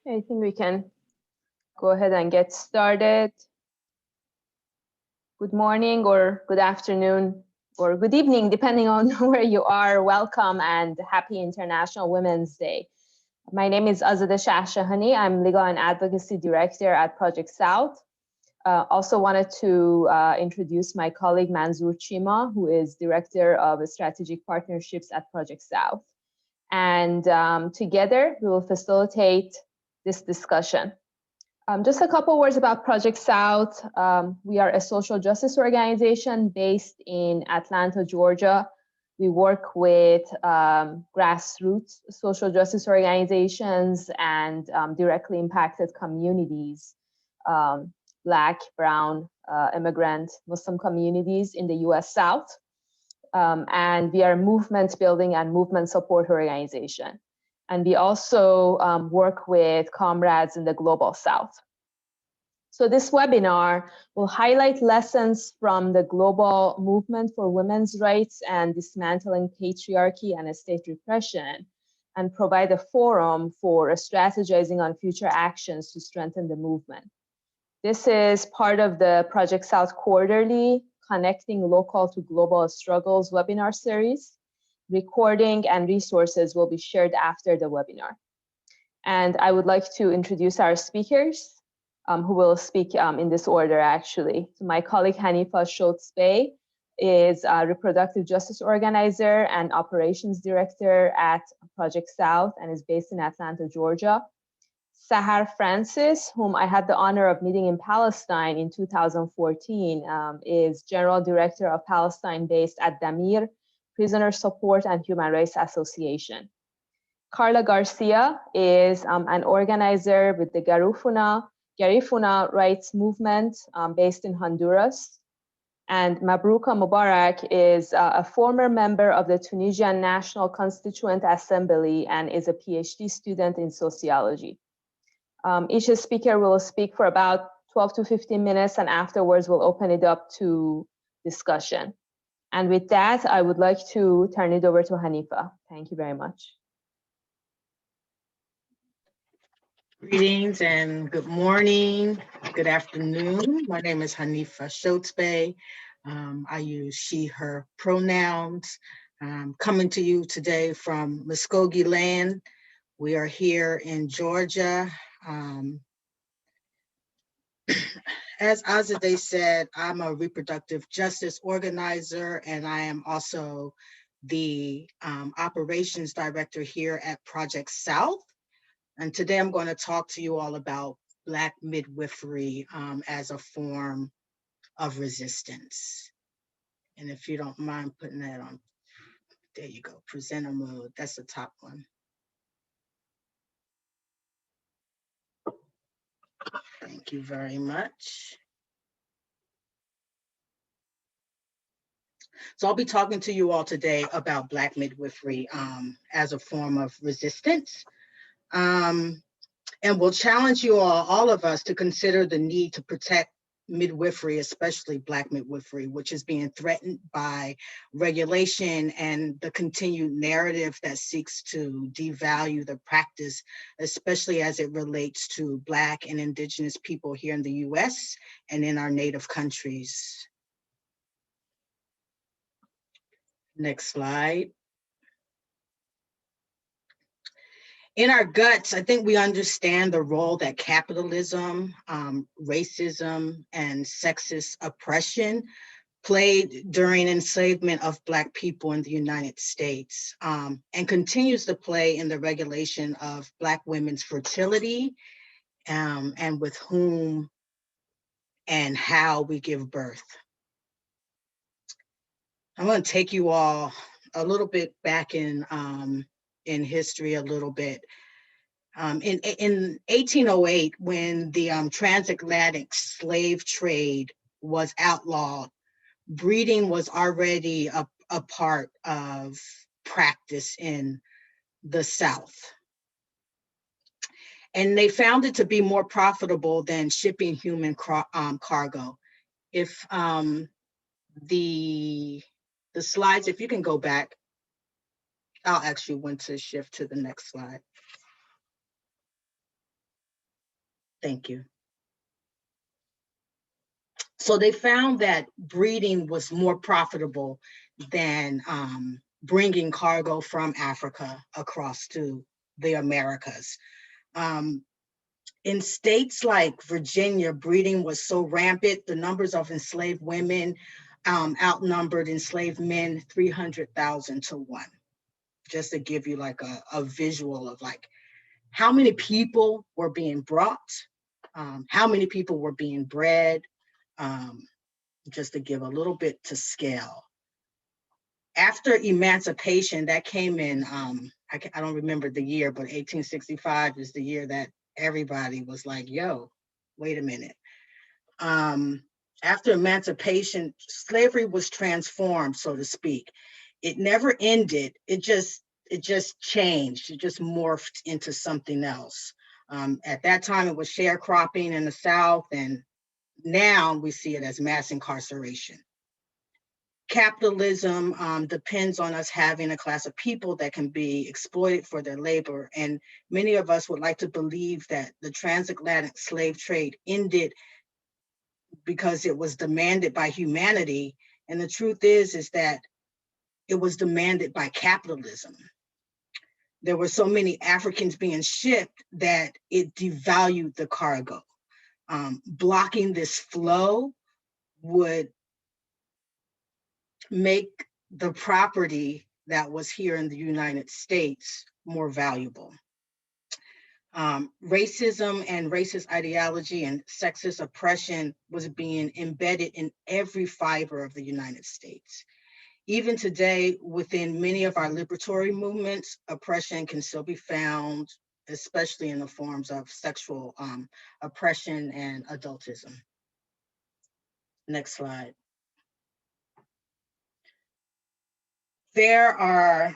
I think we can go ahead and get started. Good morning or good afternoon or good evening, depending on where you are. Welcome and happy International Women's Day. My name is Azadeh Shahshahani. I'm Legal and Advocacy Director at Project South. Also wanted to introduce my colleague Manzoor Chima, who is Director of Strategic Partnerships at Project South. And together we will facilitate this discussion. Just a couple words about Project South. We are a social justice organization based in Atlanta, Georgia. We work with grassroots social justice organizations and directly impacted communities, Black, Brown, immigrant, Muslim communities in the US South. And we are a movement building and movement support organization. And we also work with comrades in the Global South. So this webinar will highlight lessons from the global movement for women's rights and dismantling patriarchy and state repression, and provide a forum for strategizing on future actions to strengthen the movement. This is part of the Project South Quarterly Connecting Local to Global Struggles webinar series. Recording and resources will be shared after the webinar. And I would like to introduce our speakers who will speak in this order actually. So my colleague Hanifah Shoatz-Bey is a reproductive justice organizer and operations director at Project South and is based in Atlanta, Georgia. Sahar Francis, whom I had the honor of meeting in Palestine in 2014, is general director of Palestine-based Addameer, Prisoner Support and Human Rights Association. Carla Garcia is an organizer with the Garifuna rights movement based in Honduras. And Mabrouka Mbarek is a former member of the Tunisian National Constituent Assembly and is a Ph.D. student in sociology. Each speaker will speak for about 12 to 15 minutes, and afterwards we'll open it up to discussion. And with that, I would like to turn it over to Hanifah. Thank you very much. Greetings and good morning, good afternoon. My name is Hanifah Shoatz-Bey. I use she, her pronouns. Coming to you today from Muskogee land. We are here in Georgia. As Azadeh said, I'm a reproductive justice organizer, and I am also the operations director here at Project South. And today I'm going to talk to you all about Black midwifery as a form of resistance. And if you don't mind putting that on, there you go, presenter mode, that's the top one. Thank you very much. So I'll be talking to you all today about Black midwifery as a form of resistance. And we'll challenge you all of us to consider the need to protect midwifery, especially Black midwifery, which is being threatened by regulation and the continued narrative that seeks to devalue the practice, especially as it relates to Black and Indigenous people here in the US and in our native countries. Next slide. In our guts, I think we understand the role that capitalism, racism, and sexist oppression played during enslavement of Black people in the United States, and continues to play in the regulation of Black women's fertility, and with whom and how we give birth. I'm going to take you all a little bit back in history a little bit. In 1808, when the transatlantic slave trade was outlawed, breeding was already a part of practice in the South. And they found it to be more profitable than shipping human cargo. If the slides, if you can go back, I'll ask you when to shift to the next slide. Thank you. So they found that breeding was more profitable than bringing cargo from Africa across to the Americas. In states like Virginia, breeding was so rampant, the numbers of enslaved women outnumbered enslaved men 300,000 to 1. Just to give you like a visual of like how many people were being brought, how many people were being bred, just to give a little bit to scale. After emancipation, that came in, I don't remember the year, but 1865 is the year that everybody was like, yo, wait a minute. After emancipation, slavery was transformed, so to speak. It never ended, it just changed, it just morphed into something else. At that time, it was sharecropping in the South, and now we see it as mass incarceration. Capitalism depends on us having a class of people that can be exploited for their labor. And many of us would like to believe that the transatlantic slave trade ended because it was demanded by humanity. And the truth is that it was demanded by capitalism. There were so many Africans being shipped that it devalued the cargo. Blocking this flow would make the property that was here in the United States more valuable. Racism and racist ideology and sexist oppression was being embedded in every fiber of the United States. Even today, within many of our liberatory movements, oppression can still be found, especially in the forms of sexual oppression and adultism. Next slide. There are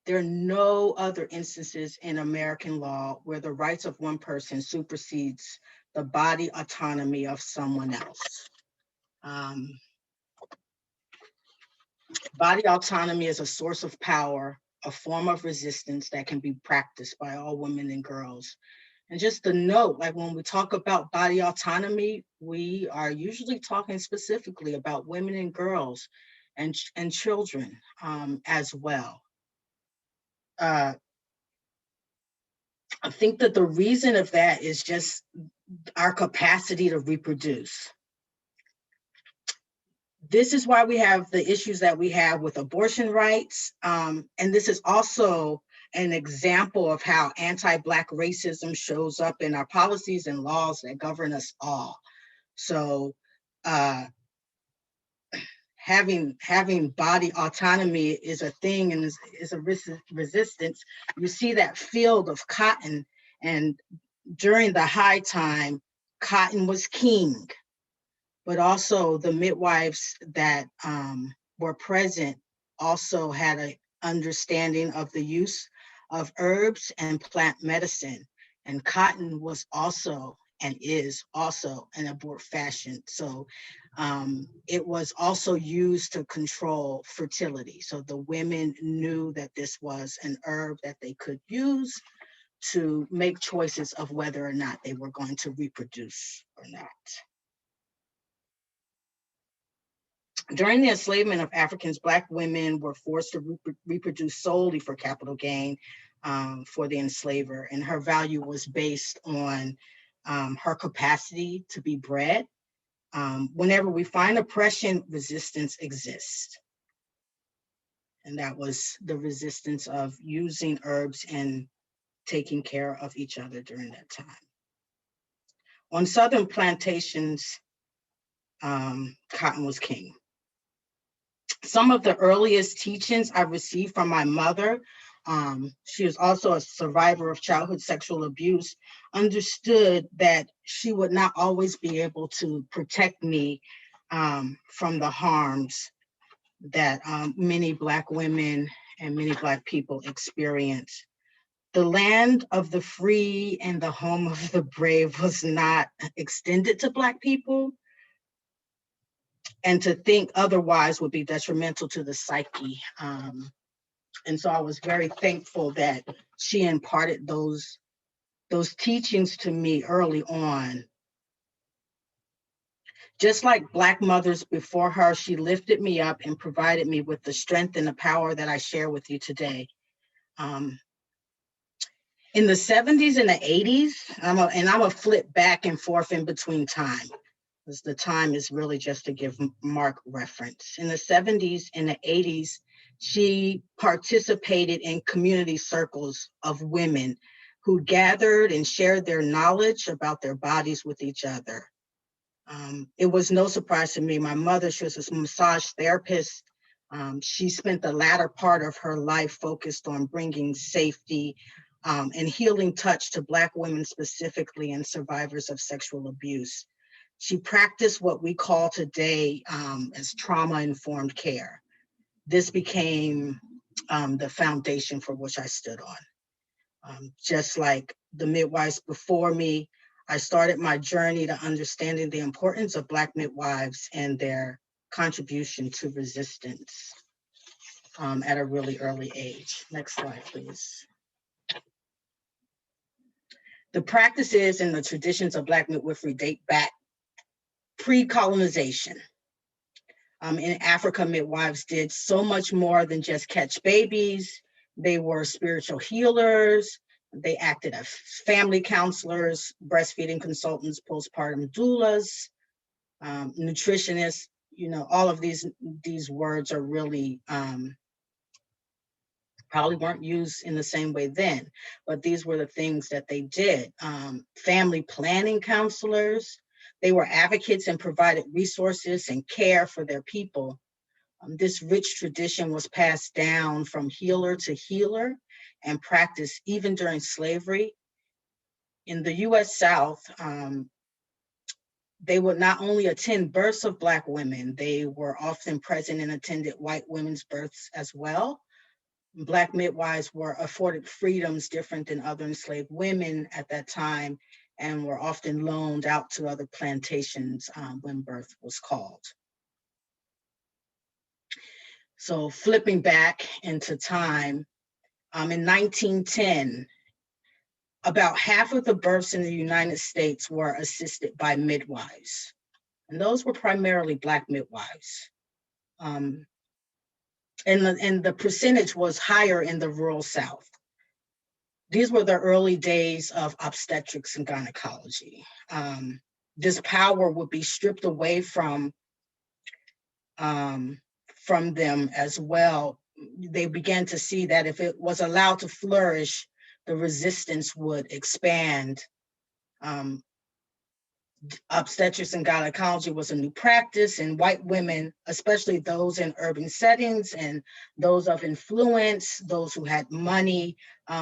no other instances in American law where the rights of one person supersedes the body autonomy of someone else. Body autonomy is a source of power, a form of resistance that can be practiced by all women and girls. And just to note, like when we talk about body autonomy, we are usually talking specifically about women and girls and children as well. I think that the reason of that is just our capacity to reproduce. This is why we have the issues that we have with abortion rights. And this is also an example of how anti-Black racism shows up in our policies and laws that govern us all. So having body autonomy is a thing and is a resistance. You see that field of cotton, and during the high time, cotton was king, but also the midwives that were present also had an understanding of the use of herbs and plant medicine. And cotton was also and is also an abortifacient. So it was also used to control fertility. So the women knew that this was an herb that they could use to make choices of whether or not they were going to reproduce or not. During the enslavement of Africans, Black women were forced to reproduce solely for capital gain for the enslaver, and her value was based on her capacity to be bred. Whenever we find oppression, resistance exists. And that was the resistance of using herbs and taking care of each other during that time. On Southern plantations, cotton was king. Some of the earliest teachings I received from my mother, she was also a survivor of childhood sexual abuse, understood that she would not always be able to protect me from the harms that many Black women and many Black people experience. The land of the free and the home of the brave was not extended to Black people. And to think otherwise would be detrimental to the psyche. And so I was very thankful that she imparted those those teachings to me early on. Just like Black mothers before her, she lifted me up and provided me with the strength and the power that I share with you today. In the 70s and the 80s, I'm a flip back and forth in between time, because the time is really just to give Mark reference. In the 70s and the 80s, she participated in community circles of women who gathered and shared their knowledge about their bodies with each other. It was no surprise to me. My mother, she was a massage therapist. She spent the latter part of her life focused on bringing safety and healing touch to Black women specifically and survivors of sexual abuse. She practiced what we call today as trauma-informed care. This became the foundation for which I stood on. Just like the midwives before me, I started my journey to understanding the importance of Black midwives and their contribution to resistance at a really early age. Next slide, please. The practices and the traditions of Black midwifery date back pre-colonization. In Africa, midwives did so much more than just catch babies. They were spiritual healers. They acted as family counselors, breastfeeding consultants, postpartum doulas, nutritionists. You know, all of these words are really probably weren't used in the same way then, but these were the things that they did. Family planning counselors. They were advocates and provided resources and care for their people. This rich tradition was passed down from healer to healer and practiced even during slavery. In the US South, they would not only attend births of Black women, they were often present and attended white women's births as well. Black midwives were afforded freedoms different than other enslaved women at that time and were often loaned out to other plantations when birth was called. So flipping back into time, in 1910, about half of the births in the United States were assisted by midwives. And those were primarily Black midwives. And the percentage was higher in the rural South. These were the early days of obstetrics and gynecology. This power would be stripped away from them as well. They began to see that if it was allowed to flourish, the resistance would expand. Obstetrics and gynecology was a new practice, and white women, especially those in urban settings and those of influence, those who had money,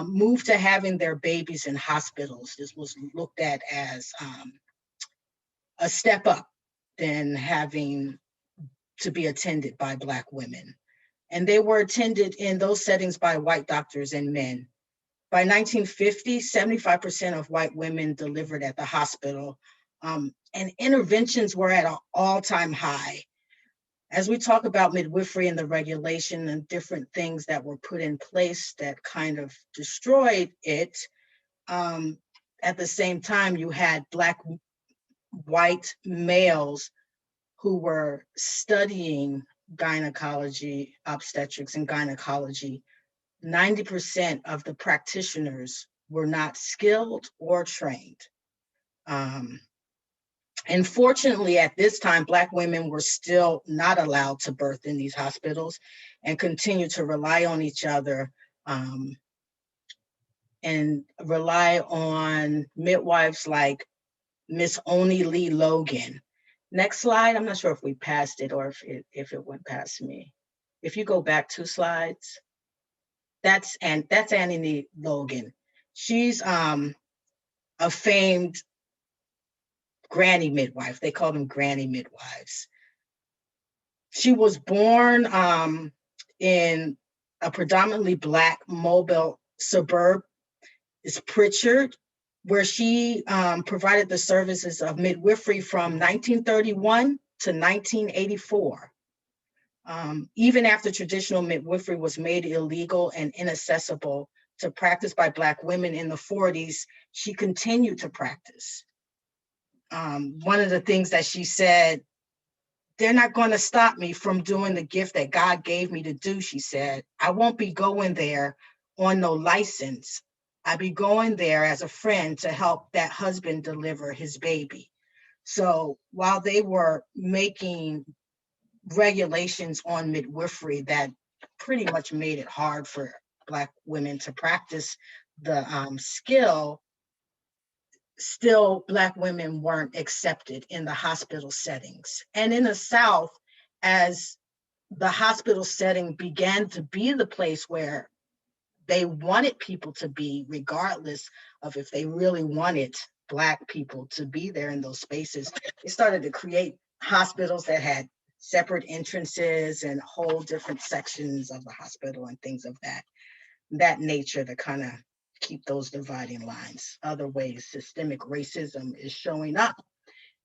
moved to having their babies in hospitals. This was looked at as a step up than having to be attended by Black women. And they were attended in those settings by white doctors and men. By 1950, 75% of white women delivered at the hospital, and interventions were at an all-time high. As we talk about midwifery and the regulation and different things that were put in place that kind of destroyed it, at the same time, you had Black white males who were studying gynecology, obstetrics and gynecology. 90% of the practitioners were not skilled or trained. And fortunately, at this time, Black women were still not allowed to birth in these hospitals and continued to rely on each other and rely on midwives like Miss Oni Lee Logan. Next slide. I'm not sure if we passed it or if it went past me. If you go back 2 slides, that's Annie Lee Logan. She's a famed granny midwife. They call them granny midwives. She was born in a predominantly Black Mobile suburb, is Pritchard, where she provided the services of midwifery from 1931 to 1984. Even after traditional midwifery was made illegal and inaccessible to practice by Black women in the 40s, she continued to practice. One of the things that she said, they're not going to stop me from doing the gift that God gave me to do, she said. I won't be going there on no license. I'll be going there as a friend to help that husband deliver his baby. So while they were making regulations on midwifery that pretty much made it hard for Black women to practice the skill, still Black women weren't accepted in the hospital settings. And in the South, as the hospital setting began to be the place where they wanted people to be, regardless of if they really wanted Black people to be there in those spaces, they started to create hospitals that had separate entrances and whole different sections of the hospital and things of that nature to kind of keep those dividing lines. Other ways systemic racism is showing up,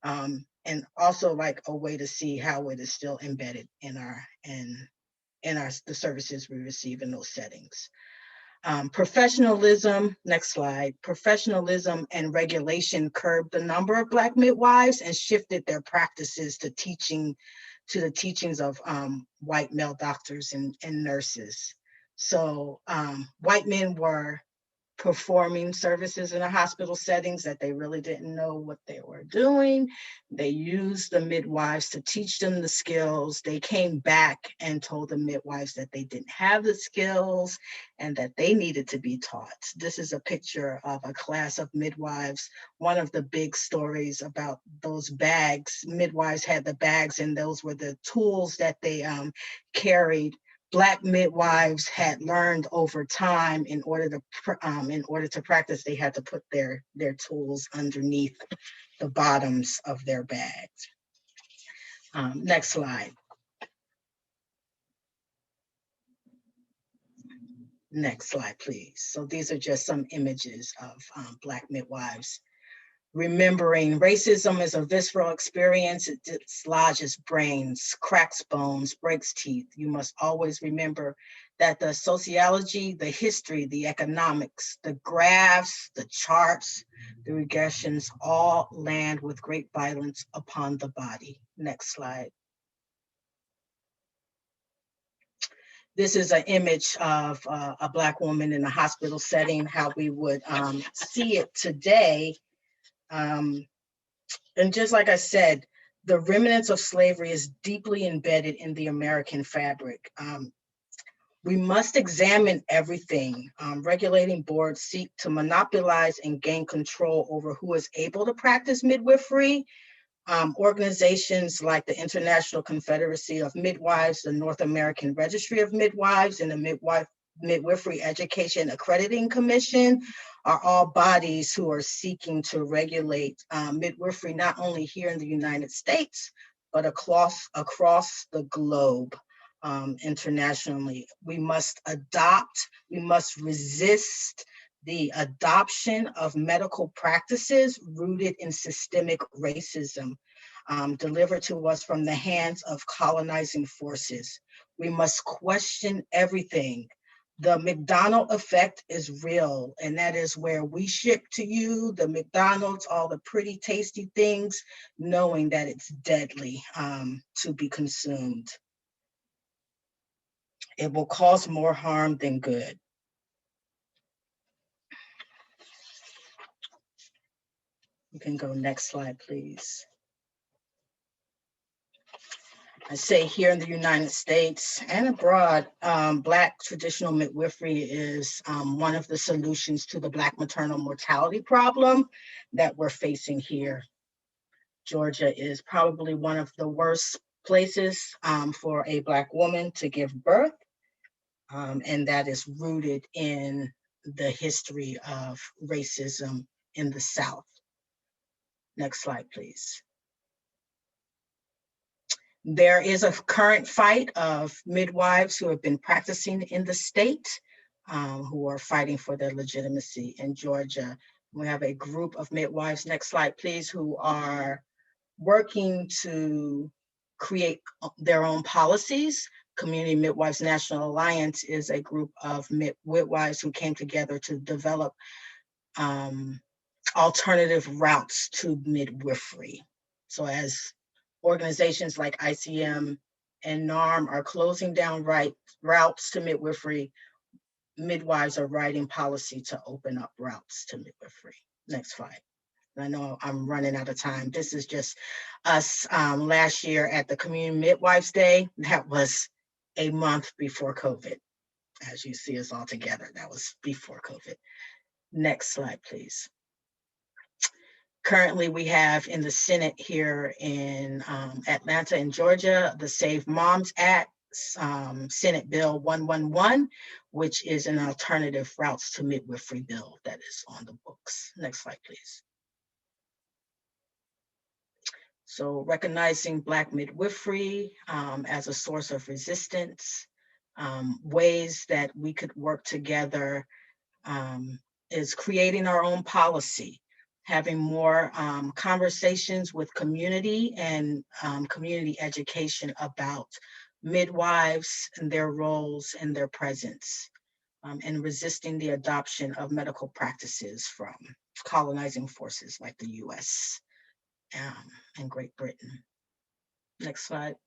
and also like a way to see how it is still embedded in the services we receive in those settings. Professionalism, next slide. Professionalism and regulation curbed the number of Black midwives and shifted their practices to the teachings of white male doctors and nurses. So white men were performing services in the hospital settings that they really didn't know what they were doing. They used the midwives to teach them the skills. They came back and told the midwives that they didn't have the skills and that they needed to be taught. This is a picture of a class of midwives. One of the big stories about those bags, midwives had the bags and those were the tools that they carried. Black midwives had learned over time in order to practice, they had to put their tools underneath the bottoms of their bags. Next slide. Next slide, please. So these are just some images of Black midwives. Remembering racism is a visceral experience. It dislodges brains, cracks bones, breaks teeth. You must always remember that the sociology, the history, the economics, the graphs, the charts, the regressions all land with great violence upon the body. Next slide. This is an image of a Black woman in a hospital setting, how we would see it today. And just like I said, the remnants of slavery is deeply embedded in the American fabric. We must examine everything. Regulating boards seek to monopolize and gain control over who is able to practice midwifery. Organizations like the International Confederacy of Midwives, the North American Registry of Midwives, and the Midwifery Education Accrediting Commission are all bodies who are seeking to regulate midwifery, not only here in the United States, but across the globe, internationally. We must resist the adoption of medical practices rooted in systemic racism, delivered to us from the hands of colonizing forces. We must question everything. The McDonald effect is real, and that is where we ship to you the McDonald's, all the pretty tasty things, knowing that it's deadly to be consumed. It will cause more harm than good. You can go next slide, please. I say here in the United States and abroad, Black traditional midwifery is one of the solutions to the Black maternal mortality problem that we're facing here. Georgia is probably one of the worst places for a Black woman to give birth, and that is rooted in the history of racism in the South. Next slide, please. There is a current fight of midwives who have been practicing in the state, who are fighting for their legitimacy in Georgia. We have a group of midwives, next slide please, who are working to create their own policies, Community Midwives National Alliance is a group of midwives who came together to develop alternative routes to midwifery. So as organizations like ICM and NARM are closing down routes to midwifery, midwives are writing policy to open up routes to midwifery. Next slide. I know I'm running out of time. This is just us last year at the Community Midwives Day. That was a month before COVID. As you see us all together, that was before COVID. Next slide, please. Currently, we have in the Senate here in Atlanta in Georgia, the Save Moms Act, Senate Bill 111, which is an alternative routes to midwifery bill that is on the books. Next slide, please. So recognizing Black midwifery as a source of resistance, ways that we could work together is creating our own policy, having more conversations with community and community education about midwives and their roles and their presence, and resisting the adoption of medical practices from colonizing forces like the US and Great Britain. Next slide.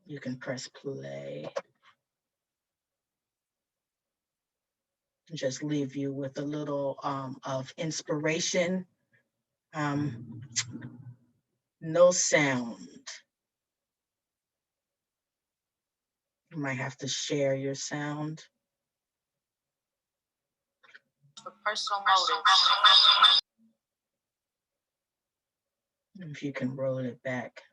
You can press play. Just leave you with a little of inspiration. No sound. You might have to share your sound. For personal motives. If you can roll it back.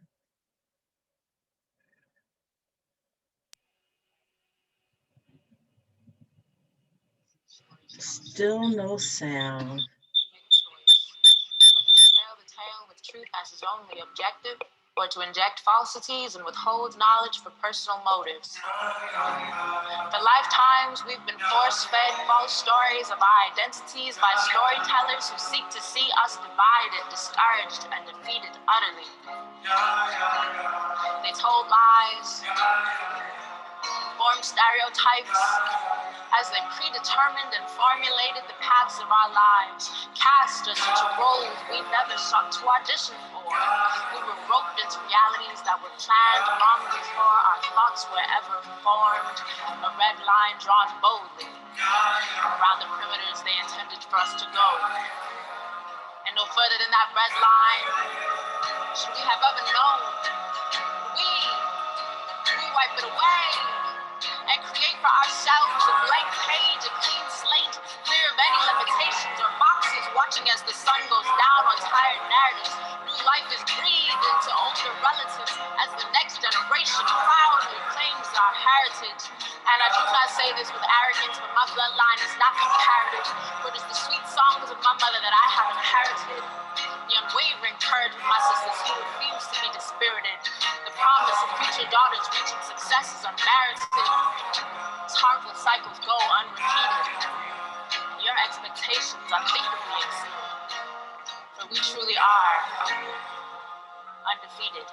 Still no sound. Tell the tale with truth as his only objective, or to inject falsities and withhold knowledge for personal motives. For lifetimes, we've been force-fed false stories of our identities by storytellers who seek to see us divided, discouraged, and defeated utterly. They told lies, formed stereotypes, as they predetermined and formulated the paths of our lives, cast us into roles we never sought to audition for. We were roped into realities that were planned long before our thoughts were ever formed, a red line drawn boldly around the perimeters they intended for us to go. And no further than that red line should we have ever known. We wipe it away and create for ourselves a blank page, a clean slate, clear of any limitations or boxes, watching as the sun goes down on tired narratives. New life is breathed into older relatives as the next generation proudly claims our heritage. And I do not say this with arrogance, but my bloodline is not comparative, for it is the sweet songs of my mother that I have inherited. The unwavering courage of my sisters who refuse to be dispirited. The promise of future daughters reaching success is unmerited. As harmful cycles go unrepeated. Your expectations unthinkably exceed. For we truly are undefeated.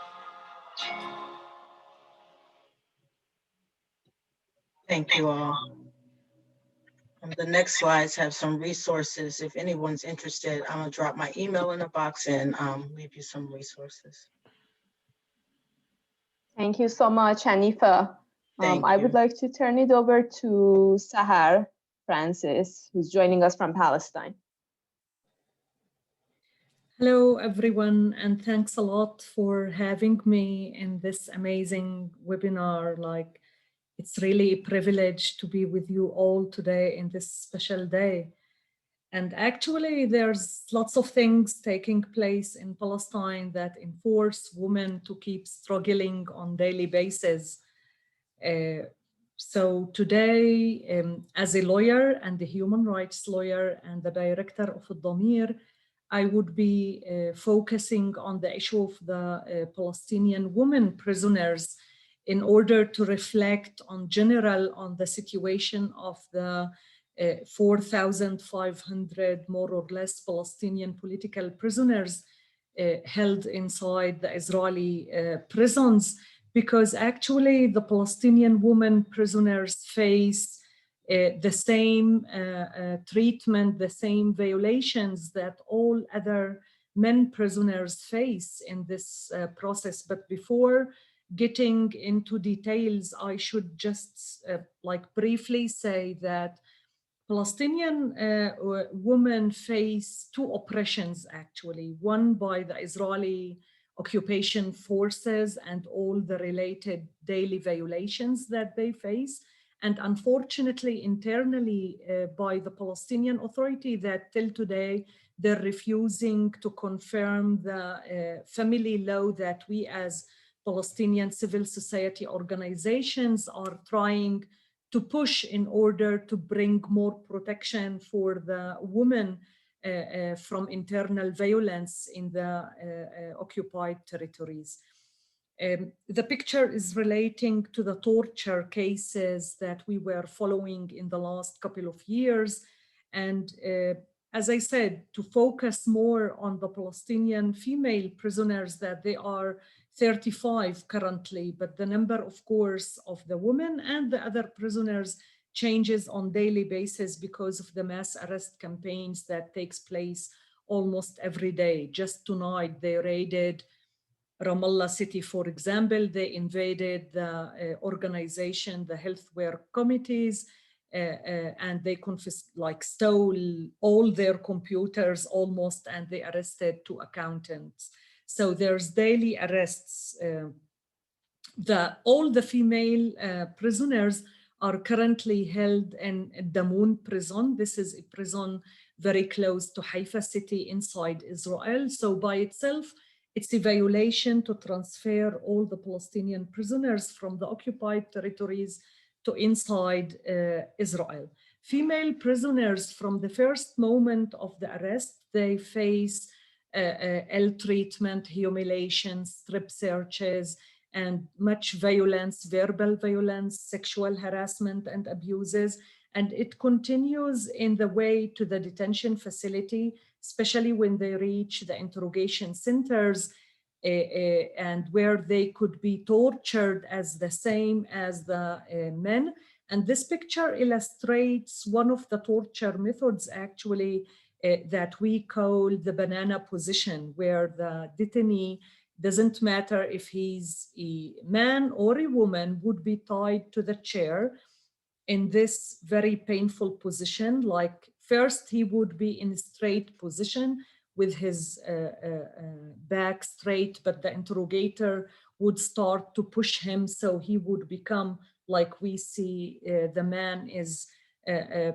Thank you all. The next slides have some resources. If anyone's interested, I'm gonna drop my email in the box and leave you some resources. Thank you so much, Hanifah. I would like to turn it over to Sahar Francis, who's joining us from Palestine. Hello, everyone, and thanks a lot for having me in this amazing webinar. It's really a privilege to be with you all today in this special day. And actually, there's lots of things taking place in Palestine that enforce women to keep struggling on a daily basis. So today, as a lawyer and a human rights lawyer and the director of Addameer, I would be focusing on the issue of the Palestinian women prisoners in order to reflect on general on the situation of the 4,500 more or less Palestinian political prisoners held inside the Israeli prisons, because actually the Palestinian women prisoners face the same treatment, the same violations that all other men prisoners face in this process. But before getting into details, I should just like briefly say that Palestinian women face two oppressions, actually, one by the Israeli occupation forces and all the related daily violations that they face, and unfortunately internally by the Palestinian Authority that till today they're refusing to confirm the family law that we as Palestinian civil society organizations are trying to push in order to bring more protection for the women from internal violence in the occupied territories. The picture is relating to the torture cases that we were following in the last couple of years. And as I said, to focus more on the Palestinian female prisoners, that they are 35 currently, but the number, of course, of the women and the other prisoners changes on daily basis because of the mass arrest campaigns that takes place almost every day. Just tonight, they raided Ramallah city, for example. They invaded the organization, the healthcare committees, and they stole all their computers almost, and they arrested 2 accountants. So there's daily arrests. All the female prisoners are currently held in Damoun prison. This is a prison very close to Haifa city inside Israel. So by itself, it's a violation to transfer all the Palestinian prisoners from the occupied territories to inside Israel. Female prisoners, from the first moment of the arrest, they face ill treatment, humiliation, strip searches, and much violence, verbal violence, sexual harassment and abuses. And it continues in the way to the detention facility, especially when they reach the interrogation centers and where they could be tortured as the same as the men. And this picture illustrates one of the torture methods actually that we call the banana position, where the detainee, doesn't matter if he's a man or a woman, would be tied to the chair in this very painful position. Like first he would be in a straight position with his back straight, but the interrogator would start to push him, so he would become, like we see the man is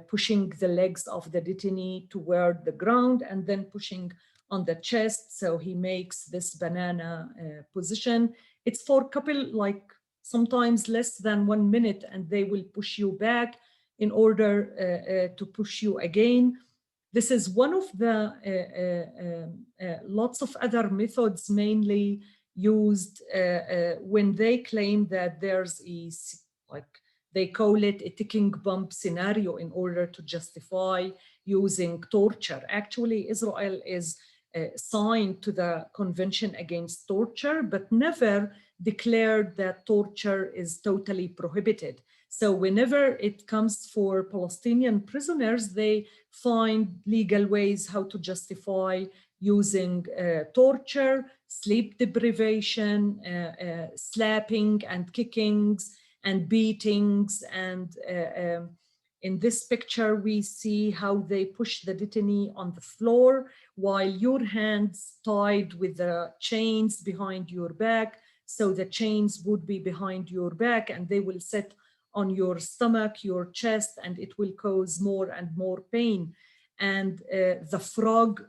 pushing the legs of the detainee toward the ground and then pushing on the chest, so he makes this banana position. It's for a couple, like sometimes less than 1 minute, and they will push you back in order to push you again. This is one of the lots of other methods mainly used when they claim that there's a, like they call it a ticking bomb scenario, in order to justify using torture. Actually, Israel is signed to the Convention Against Torture, but never declared that torture is totally prohibited. So whenever it comes for Palestinian prisoners, they find legal ways how to justify using torture, sleep deprivation, slapping and kickings and beatings. And in this picture, we see how they push the detainee on the floor while your hands tied with the chains behind your back. So the chains would be behind your back and they will sit on your stomach, your chest, and it will cause more and more pain. And the frog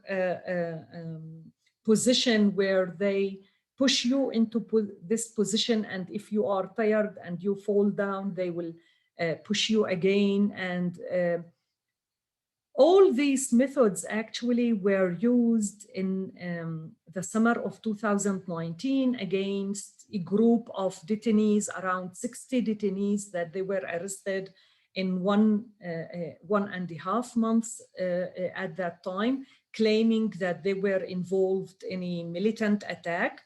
position, where they push you into this position, and if you are tired and you fall down, they will push you again. And all these methods actually were used in the summer of 2019 against a group of detainees, around 60 detainees that they were arrested in 1.5 months at that time. claiming that they were involved in a militant attack,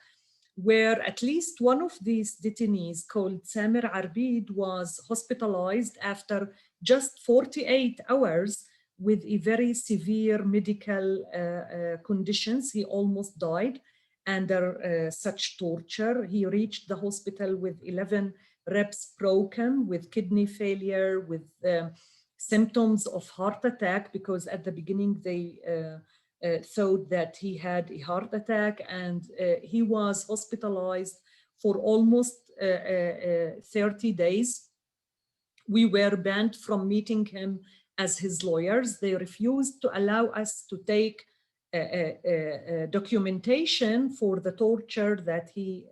where at least one of these detainees, called Samir Arbid, was hospitalized after just 48 hours with a very severe medical conditions. He almost died under such torture. He reached the hospital with 11 ribs broken, with kidney failure, with symptoms of heart attack, because at the beginning they thought that he had a heart attack, and he was hospitalized for almost 30 days. We were banned from meeting him as his lawyers. They refused to allow us to take documentation for the torture that he,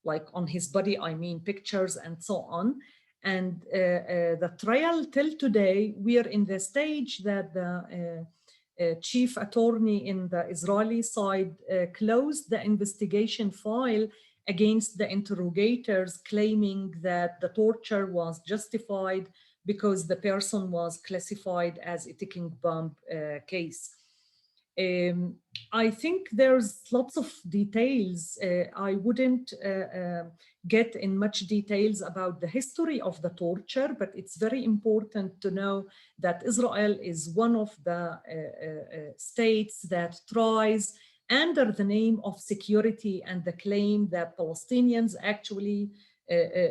like on his body, I mean pictures and so on. And the trial till today, we are in the stage that the chief attorney in the Israeli side closed the investigation file against the interrogators, claiming that the torture was justified because the person was classified as a ticking bomb case. I think there's lots of details. I wouldn't get in much details about the history of the torture, but it's very important to know that Israel is one of the states that tries, under the name of security and the claim that Palestinians actually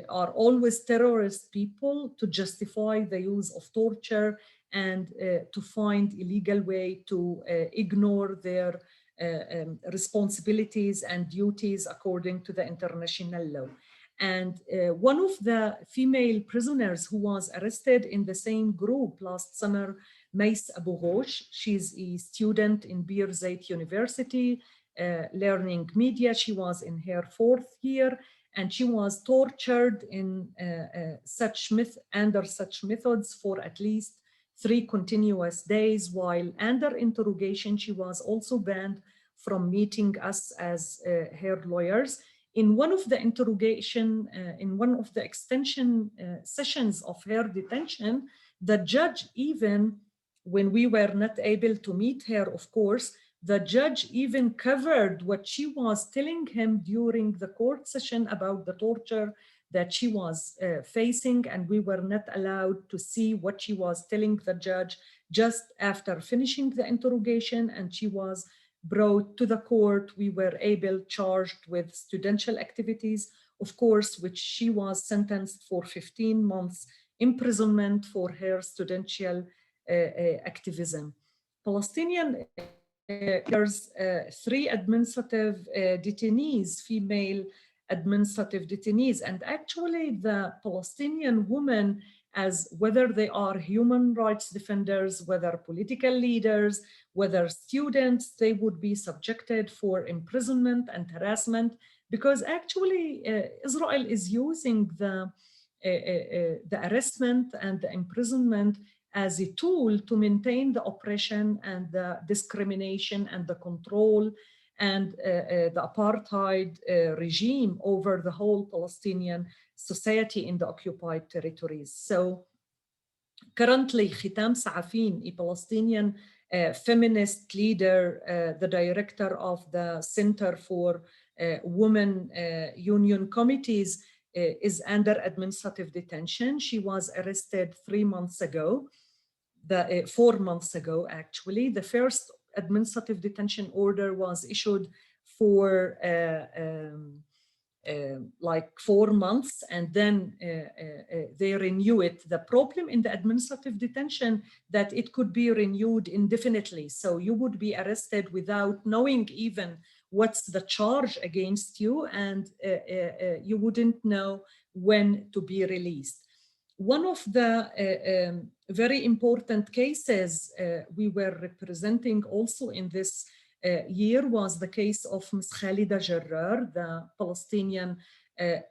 are always terrorist people, to justify the use of torture and to find a legal way to ignore their responsibilities and duties according to the international law. And one of the female prisoners who was arrested in the same group last summer, Mace Aburosh, she's a student in Birzeit University, learning media. She was in her 4th year, and she was tortured in under such methods for at least 3 continuous days. While under interrogation, she was also banned from meeting us as her lawyers. In one of the in one of the extension sessions of her detention, the judge, even when we were not able to meet her, of course, the judge even covered what she was telling him during the court session about the torture that she was facing, and we were not allowed to see what she was telling the judge just after finishing the interrogation, and she was brought to the court. We were charged with studential activities, of course, which she was sentenced for 15 months imprisonment for her studential activism. Palestinian, there's 3 administrative detainees, female administrative detainees, and actually the Palestinian women, as whether they are human rights defenders, whether political leaders, whether students, they would be subjected for imprisonment and harassment, because actually Israel is using the arrestment and the imprisonment as a tool to maintain the oppression and the discrimination and the control and the apartheid regime over the whole Palestinian society in the occupied territories. So currently, Khitam Saafin, a Palestinian feminist leader, the director of the Center for Women Union Committees, is under administrative detention. She was arrested 4 months ago, actually. The first administrative detention order was issued for like 4 months, and then they renew it. The problem in the administrative detention that it could be renewed indefinitely. So you would be arrested without knowing even what's the charge against you, and you wouldn't know when to be released. One of the very important cases we were representing also in this year was the case of Ms. Khalida Jarrar, the Palestinian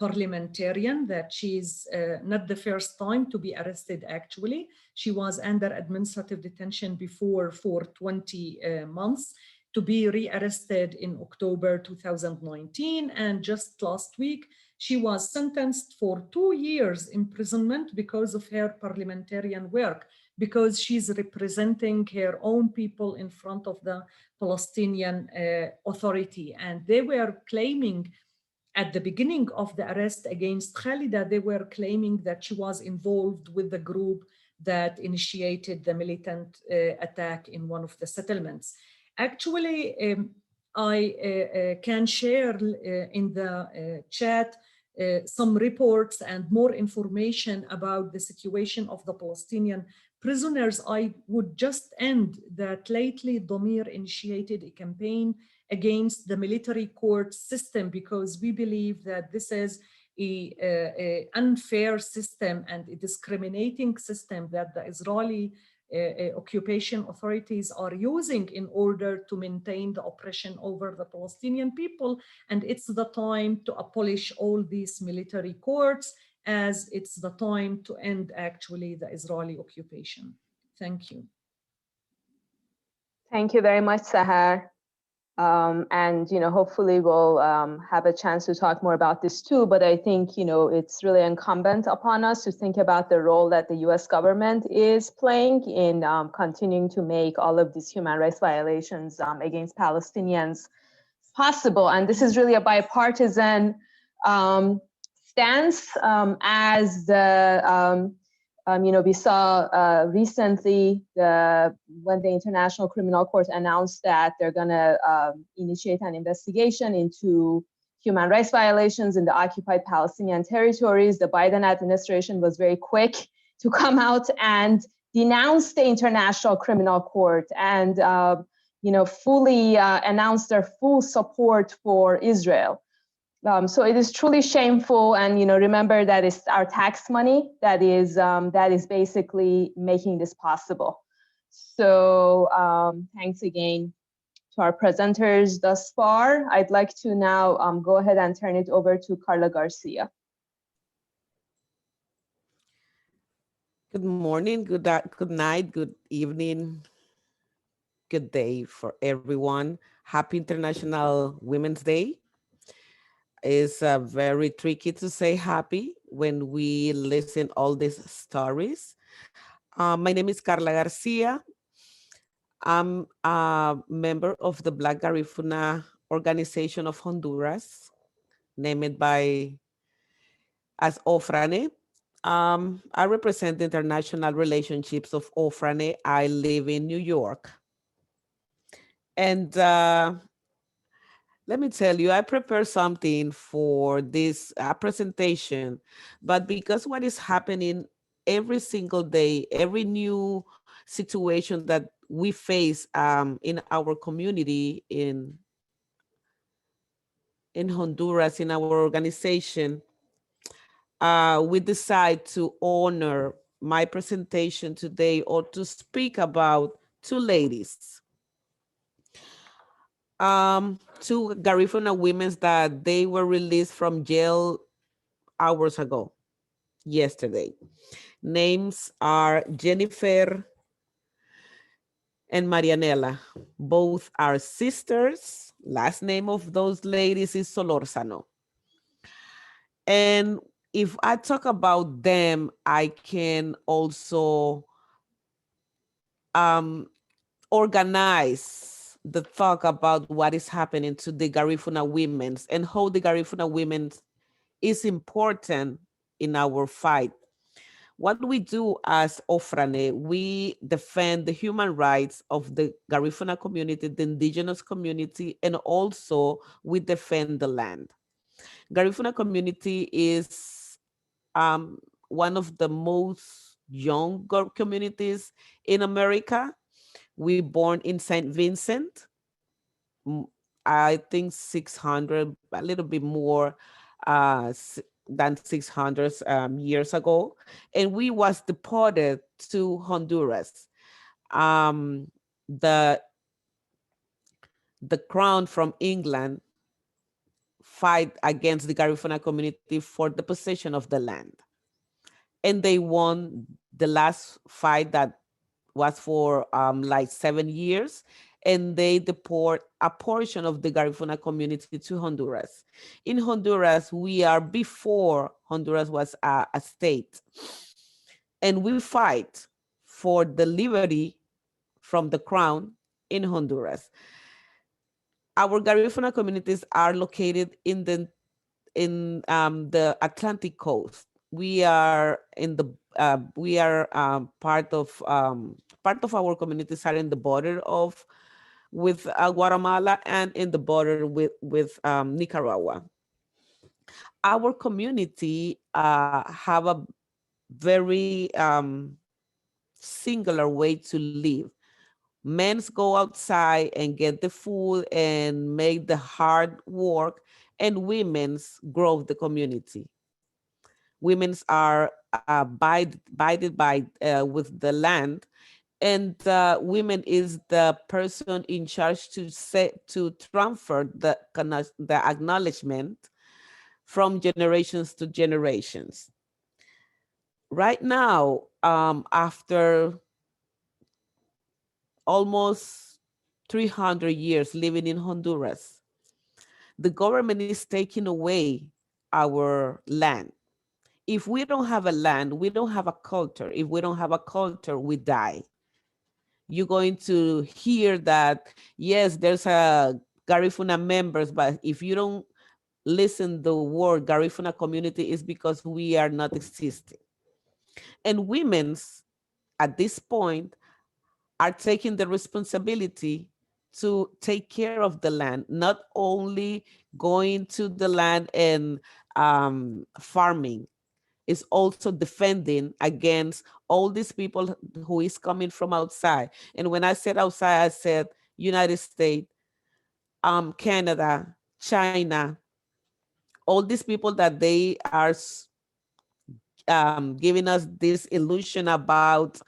parliamentarian, that she's not the first time to be arrested actually. She was under administrative detention before for 20 months, to be rearrested in October 2019, and just last week she was sentenced for 2 years imprisonment because of her parliamentarian work, because she's representing her own people in front of the Palestinian Authority. And they were claiming at the beginning of the arrest against Khalida, they were claiming that she was involved with the group that initiated the militant attack in one of the settlements. Actually, I can share in the chat some reports and more information about the situation of the Palestinian prisoners. I would just end that lately Addameer initiated a campaign against the military court system, because we believe that this is a unfair system and a discriminating system that the Israeli occupation authorities are using in order to maintain the oppression over the Palestinian people. And it's the time to abolish all these military courts, as it's the time to end actually the Israeli occupation. Thank you. Thank you very much, Sahar. And hopefully we'll have a chance to talk more about this too. But I think it's really incumbent upon us to think about the role that the U.S. government is playing in continuing to make all of these human rights violations against Palestinians possible. And this is really a bipartisan stance, as the we saw recently when the International Criminal Court announced that they're going to initiate an investigation into human rights violations in the occupied Palestinian territories. The Biden administration was very quick to come out and denounce the International Criminal Court and fully announce their full support for Israel. So it is truly shameful, and remember that it's our tax money that is basically making this possible. So thanks again to our presenters thus far. I'd like to now go ahead and turn it over to Carla Garcia. Good morning, good night, good evening, good day for everyone. Happy International Women's Day. It's very tricky to say happy when we listen all these stories. My name is Carla Garcia. I'm a member of the Black Garifuna organization of Honduras, named as OFRANE. I represent the international relationships of OFRANE. I live in New York. And let me tell you, I prepared something for this presentation, but because what is happening every single day, every new situation that we face in our community in Honduras, in our organization, we decide to honor my presentation today, or to speak about two ladies. Two Garifuna women that they were released from jail hours ago, yesterday. Names are Jennifer and Marianella. Both are sisters. Last name of those ladies is Solórzano. And if I talk about them, I can also organize the talk about what is happening to the Garifuna women and how the Garifuna women is important in our fight. What we do as OFRANE, we defend the human rights of the Garifuna community, the indigenous community, and also we defend the land. Garifuna community is one of the most young communities in America. We born in St. Vincent, I think 600, a little bit more than 600 years ago. And we was deported to Honduras. The crown from England fight against the Garifuna community for the possession of the land. And they won the last fight that was for like 7 years, and they deport a portion of the Garifuna community to Honduras. In Honduras, we are before Honduras was a state. And we fight for the liberty from the crown in Honduras. Our Garifuna communities are located in the Atlantic coast. We are in the part of our communities are in the border with Guatemala and in the border with Nicaragua. Our community have a very singular way to live. Men's go outside and get the food and make the hard work, and women's grow the community. Women's are abided by with the land, and women is the person in charge to transfer the acknowledgement from generations to generations. Right now, after almost 300 years living in Honduras, the government is taking away our land. If we don't have a land, we don't have a culture. If we don't have a culture, we die. You're going to hear that, yes, there's a Garifuna members, but if you don't listen the word Garifuna community, is because we are not existing. And women's, at this point, are taking the responsibility to take care of the land, not only going to the land and farming, is also defending against all these people who is coming from outside. And when I said outside, I said United States, Canada, China, all these people that they are giving us this illusion about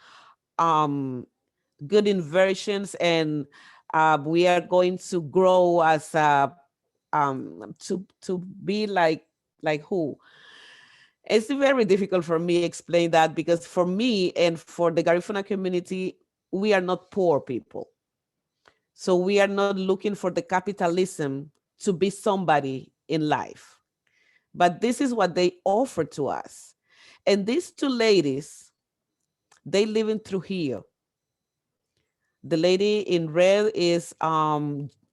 good inversions, and we are going to grow as to be like who. It's very difficult for me to explain that, because for me and for the Garifuna community, we are not poor people. So we are not looking for the capitalism to be somebody in life. But this is what they offer to us. And these two ladies, they live in Trujillo. The lady in red is Marianella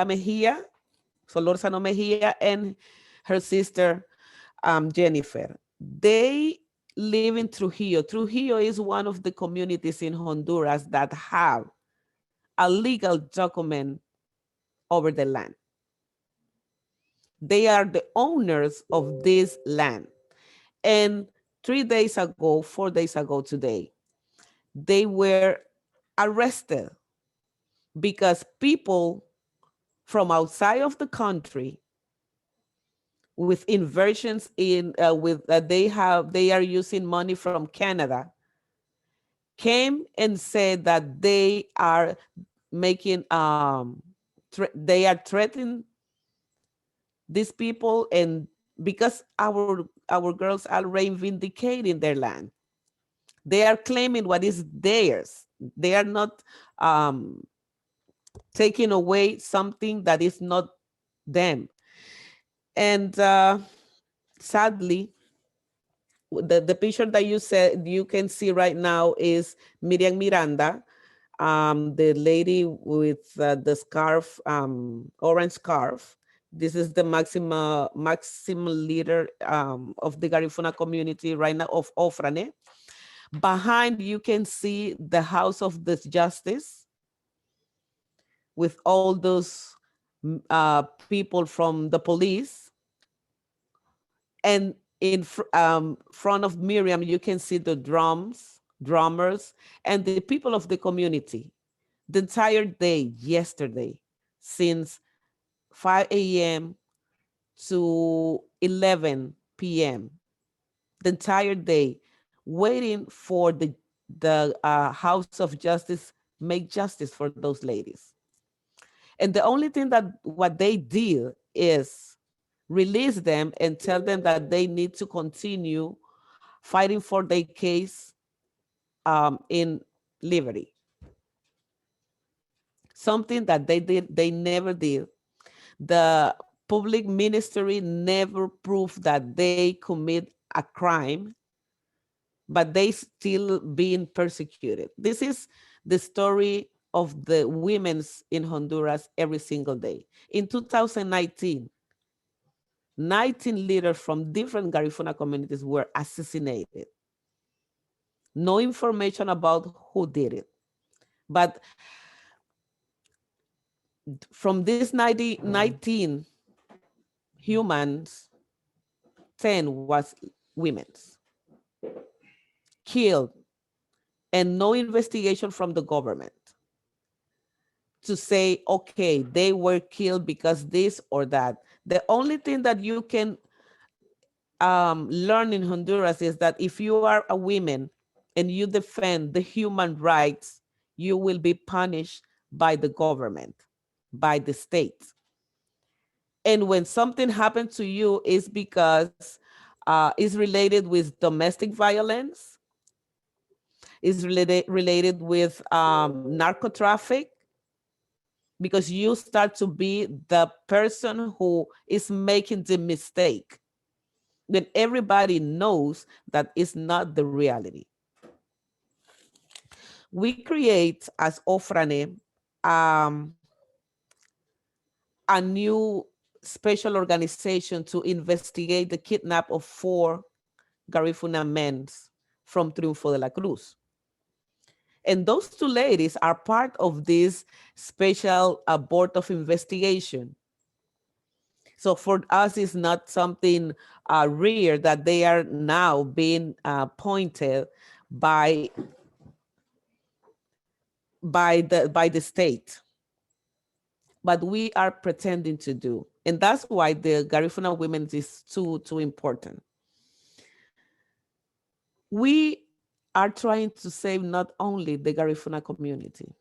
Mejia, Solorzano Mejia, and her sister, Jennifer. They live in Trujillo. Trujillo is one of the communities in Honduras that have a legal document over the land. They are the owners of this land. And 3 days ago, 4 days ago today, they were arrested because people from outside of the country with inversions in they are using money from Canada, came and said that they are making they are threatening these people, and because our girls are reivindicating their land, they are claiming what is theirs. They are not taking away something that is not them. And sadly, the picture that you said you can see right now is Miriam Miranda, the lady with the scarf, orange scarf. This is the maximum leader of the Garifuna community right now, of Ofrane. Behind you can see the House of the Justice with all those people from the police. And in front of Miriam, you can see the drummers, and the people of the community. The entire day yesterday, since 5 a.m. to 11 p.m., the entire day, waiting for the House of Justice make justice for those ladies. And the only thing that what they did is release them and tell them that they need to continue fighting for their case in liberty. Something that they never did. The public ministry never proved that they commit a crime, but they still being persecuted. This is the story of the women's in Honduras every single day. In 2019, 19 leaders from different Garifuna communities were assassinated. No information about who did it. But from these 19 humans, 10 was women's killed, and no investigation from the government to say, okay, they were killed because this or that. The only thing that you can learn in Honduras is that if you are a woman and you defend the human rights, you will be punished by the government, by the state. And when something happened to you, is because it's related with domestic violence, is related with narco traffic, because you start to be the person who is making the mistake. Then everybody knows that it's not the reality. We create as Ofrane a new special organization to investigate the kidnap of 4 Garifuna men from Triunfo de la Cruz. And those 2 ladies are part of this special board of investigation. So for us, it's not something rare that they are now being appointed by the state. But we are pretending to do. And that's why the Garifuna women is too important. We are trying to save not only the Garifuna community.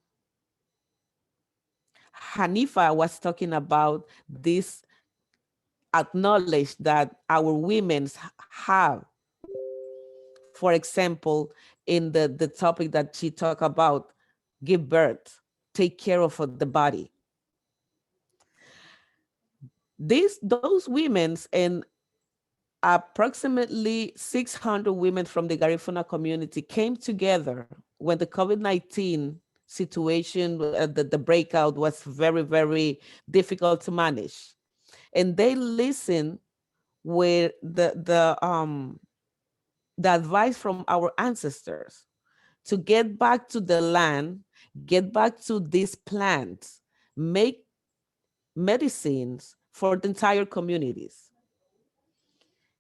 Hanifah was talking about this, acknowledge that our women have, for example, in the topic that she talked about, give birth, take care of the body. Those women and approximately 600 women from the Garifuna community came together when the COVID-19 situation, the breakout was very, very difficult to manage. And they listened with the advice from our ancestors to get back to the land, get back to these plants, make medicines for the entire communities.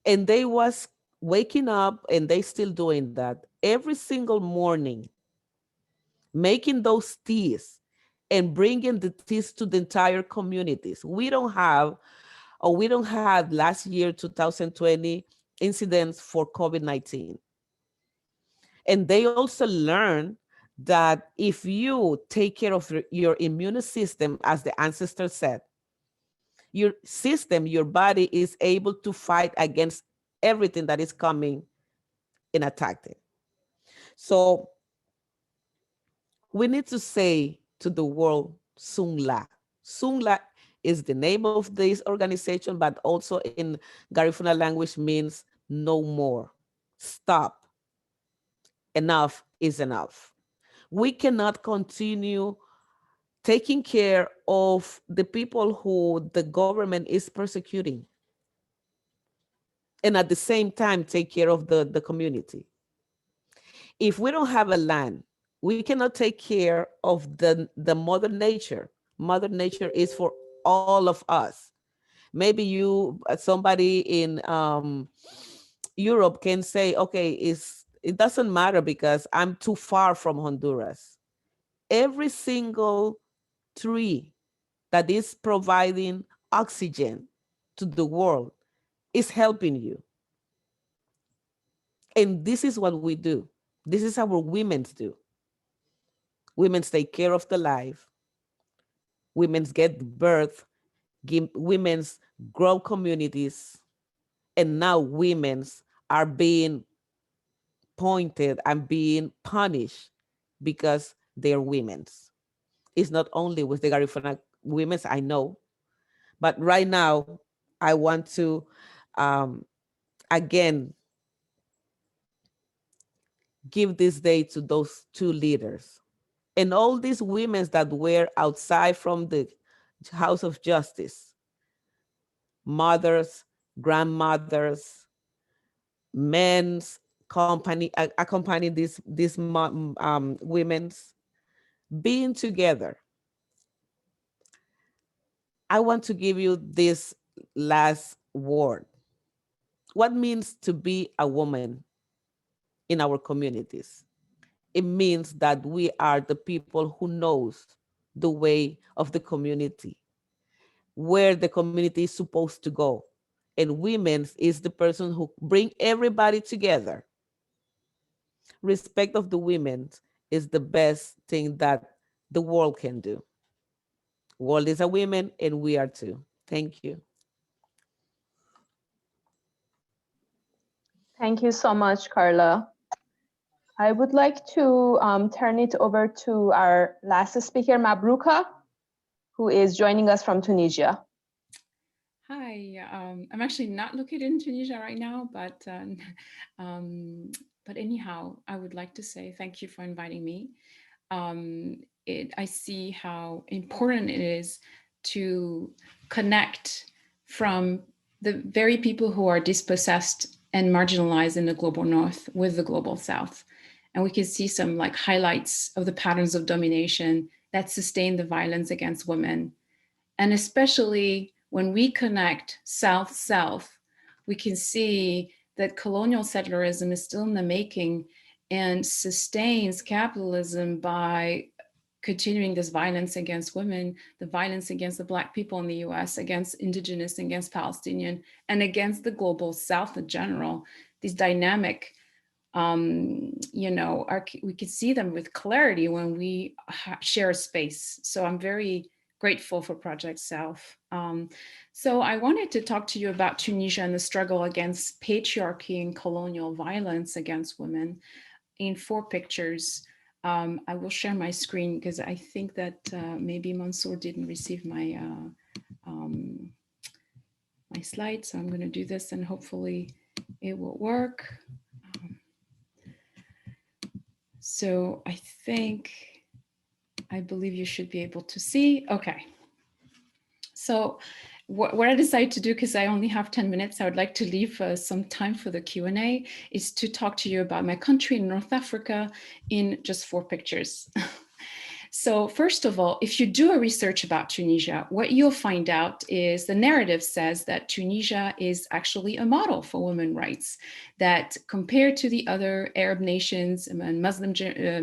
And they was waking up, and they still doing that every single morning, making those teas and bringing the teas to the entire communities. We don't have last year, 2020, incidents for COVID-19. And they also learn that if you take care of your immune system, as the ancestors said, your system, your body is able to fight against everything that is coming and attacking. So we need to say to the world, Sungla. Sungla is the name of this organization, but also in Garifuna language means no more. Stop. Enough is enough. We cannot continue taking care of the people who the government is persecuting, and at the same time take care of the community. If we don't have a land, we cannot take care of the mother nature. Mother nature is for all of us. Maybe somebody in Europe can say, okay, it doesn't matter because I'm too far from Honduras. Every single tree that is providing oxygen to the world is helping you. And this is what we do. This is how women do. Women take care of the life. Women get birth. Women grow communities. And now women are being pointed and being punished because they're women. It's not only with the Garifuna women, I know. But right now, I want to, again, give this day to those two leaders. And all these women that were outside from the House of Justice, mothers, grandmothers, men's company, accompanying these women's being together. I want to give you this last word. What means to be a woman in our communities? It means that we are the people who knows the way of the community, where the community is supposed to go. And women is the person who bring everybody together. Respect of the women is the best thing that the world can do. World is a women and we are too. Thank you. Thank you so much, Carla. I would like to turn it over to our last speaker, Mabrouka, who is joining us from Tunisia. Hi, I'm actually not located in Tunisia right now, but anyhow, I would like to say thank you for inviting me. I see how important it is to connect from the very people who are dispossessed and marginalized in the global north with the global south. And we can see some like highlights of the patterns of domination that sustain the violence against women. And especially when we connect south-south, we can see that colonial settlerism is still in the making and sustains capitalism by continuing this violence against women, the violence against the Black people in the US, against Indigenous, against Palestinian, and against the global South in general. These dynamic, we can see them with clarity when we share a space. So I'm very grateful for Project South. So I wanted to talk to you about Tunisia and the struggle against patriarchy and colonial violence against women in 4 pictures. I will share my screen because I think that maybe Mansour didn't receive my my slides. So I'm going to do this and hopefully it will work. So I believe you should be able to see. Okay. So what I decided to do, because I only have 10 minutes, I would like to leave some time for the Q&A, is to talk to you about my country in North Africa in just 4 pictures. So first of all, if you do a research about Tunisia, what you'll find out is the narrative says that Tunisia is actually a model for women's rights, that compared to the other Arab nations and Muslim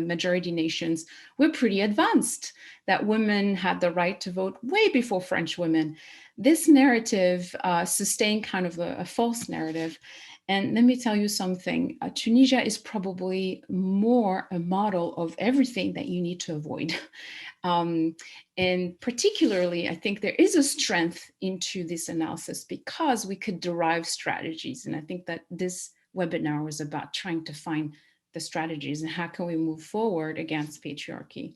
majority nations, we're pretty advanced, that women had the right to vote way before French women. This narrative sustained kind of a false narrative. And let me tell you something, Tunisia is probably more a model of everything that you need to avoid. And particularly, I think there is a strength into this analysis because we could derive strategies. And I think that this webinar was about trying to find the strategies and how can we move forward against patriarchy.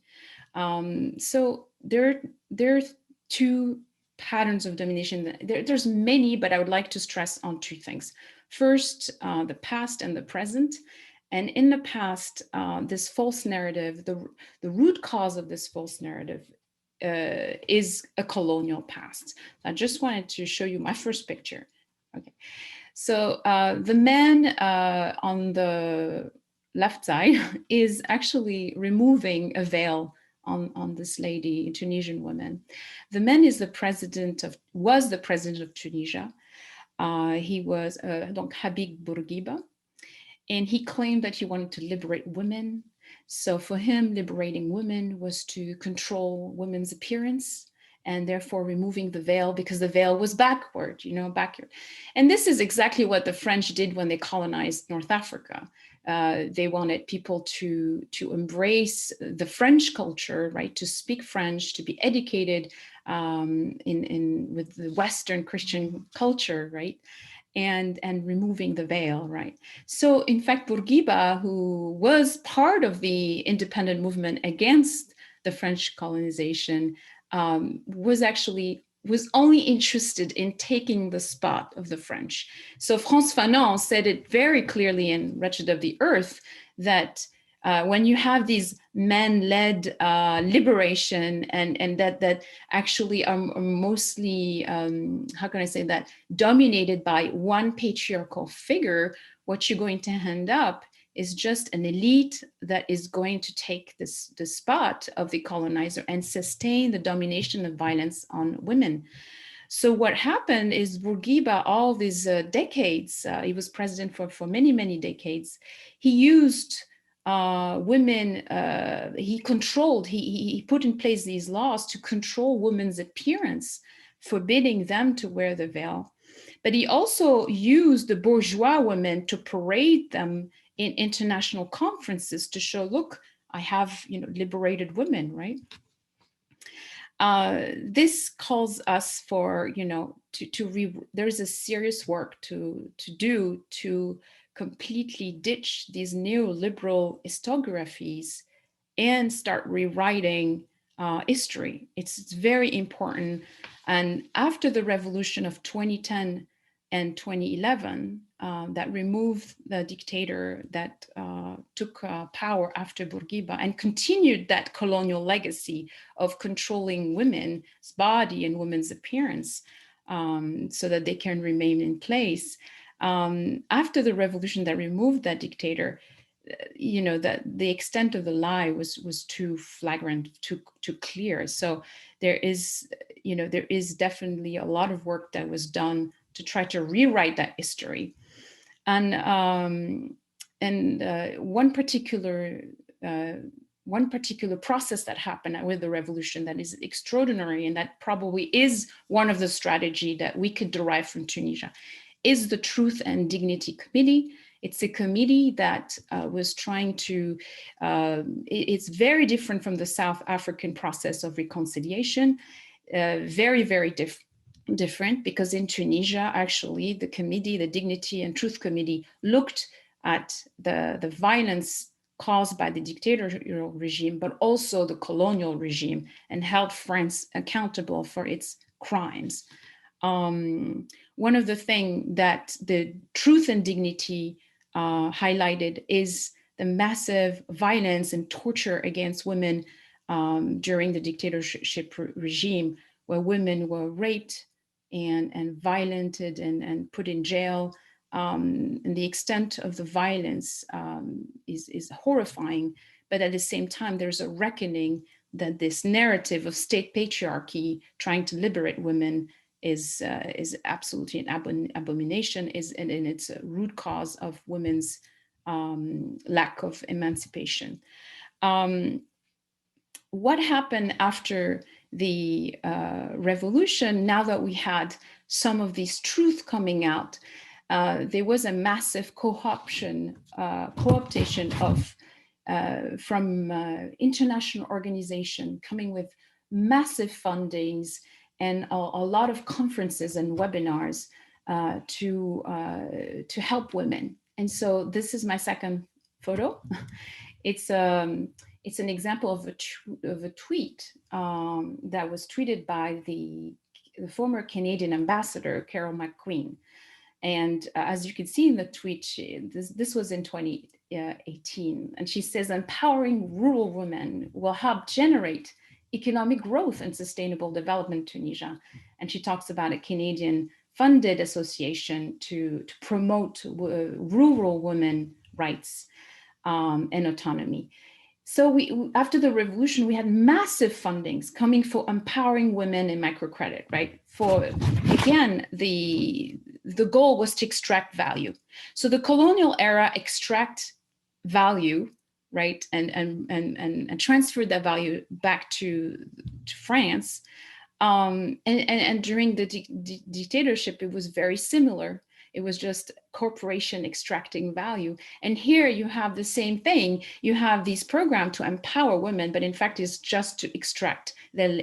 So there are 2 patterns of domination. There's many, but I would like to stress on 2 things. First, the past and the present. And in the past, this false narrative, the root cause of this false narrative is a colonial past. I just wanted to show you my first picture. Okay, so the man on the left side is actually removing a veil on this lady, Tunisian woman. The man is was the president of Tunisia. He was donc Habib Bourguiba, and he claimed that he wanted to liberate women. So for him, liberating women was to control women's appearance and therefore removing the veil because the veil was backward, backward. And this is exactly what the French did when they colonized North Africa. They wanted people to embrace the French culture, right? To speak French, to be educated with the Western Christian culture, right? And removing the veil, right? So in fact, Bourguiba, who was part of the independent movement against the French colonization, was only interested in taking the spot of the French. So Frantz Fanon said it very clearly in Wretched of the Earth that when you have these men-led liberation and that actually are mostly, how can I say that, dominated by one patriarchal figure, what you're going to end up is just an elite that is going to take the spot of the colonizer and sustain the domination of violence on women. So what happened is Bourguiba, all these decades, he was president for many, many decades, he used women, he controlled, he put in place these laws to control women's appearance, forbidding them to wear the veil. But he also used the bourgeois women to parade them in international conferences to show, look, I have, you know, liberated women, right? This calls us for, you know, there's a serious work to do to completely ditch these neoliberal historiographies and start rewriting history. It's very important. And after the revolution of 2010 and 2011, that removed the dictator that took power after Bourguiba and continued that colonial legacy of controlling women's body and women's appearance so that they can remain in place. After the revolution that removed that dictator, you know, that the extent of the lie was too flagrant, too clear. So there is, you know, there is definitely a lot of work that was done to try to rewrite that history. And one particular process that happened with the revolution that is extraordinary, and that probably is one of the strategy that we could derive from Tunisia, is the Truth and Dignity Committee. It's a committee that was trying to, it's very different from the South African process of reconciliation, very, very different, because in Tunisia, actually, the committee, the Dignity and Truth Committee, looked at the violence caused by the dictatorial regime, but also the colonial regime, and held France accountable for its crimes. One of the things that the Truth and Dignity highlighted is the massive violence and torture against women during the dictatorship regime, where women were raped and violented and put in jail. And the extent of the violence is horrifying, but at the same time, there's a reckoning that this narrative of state patriarchy trying to liberate women is absolutely an abomination, and it's a root cause of women's lack of emancipation. What happened after the revolution, now that we had some of these truth coming out, there was a massive co-optation of from international organization coming with massive fundings and a lot of conferences and webinars to help women. And so this is my second photo. It's an example of a tweet that was tweeted by the former Canadian ambassador, Carol McQueen. And as you can see in the tweet, this was in 2018. And she says, empowering rural women will help generate economic growth and sustainable development in Tunisia. And she talks about a Canadian funded association to promote rural women rights and autonomy. So after the revolution, we had massive fundings coming for empowering women in microcredit, right? For, again, the goal was to extract value. So the colonial era extract value, right? And transfer that value back to France. And during the dictatorship, it was very similar. It was just corporation extracting value. And here you have the same thing. You have these programs to empower women, but in fact, it's just to extract the